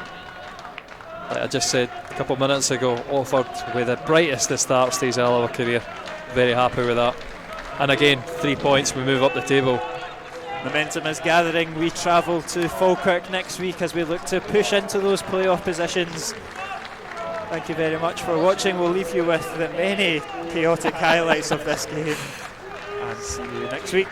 I just said a couple of minutes ago, Offord with the brightest of starts to his Alloa career. Very happy with that. And again, 3 points, we move up the table. Momentum is gathering. We travel to Falkirk next week as we look to push into those playoff positions. Thank you very much for watching. We'll leave you with the many chaotic highlights of this game, and see you next week.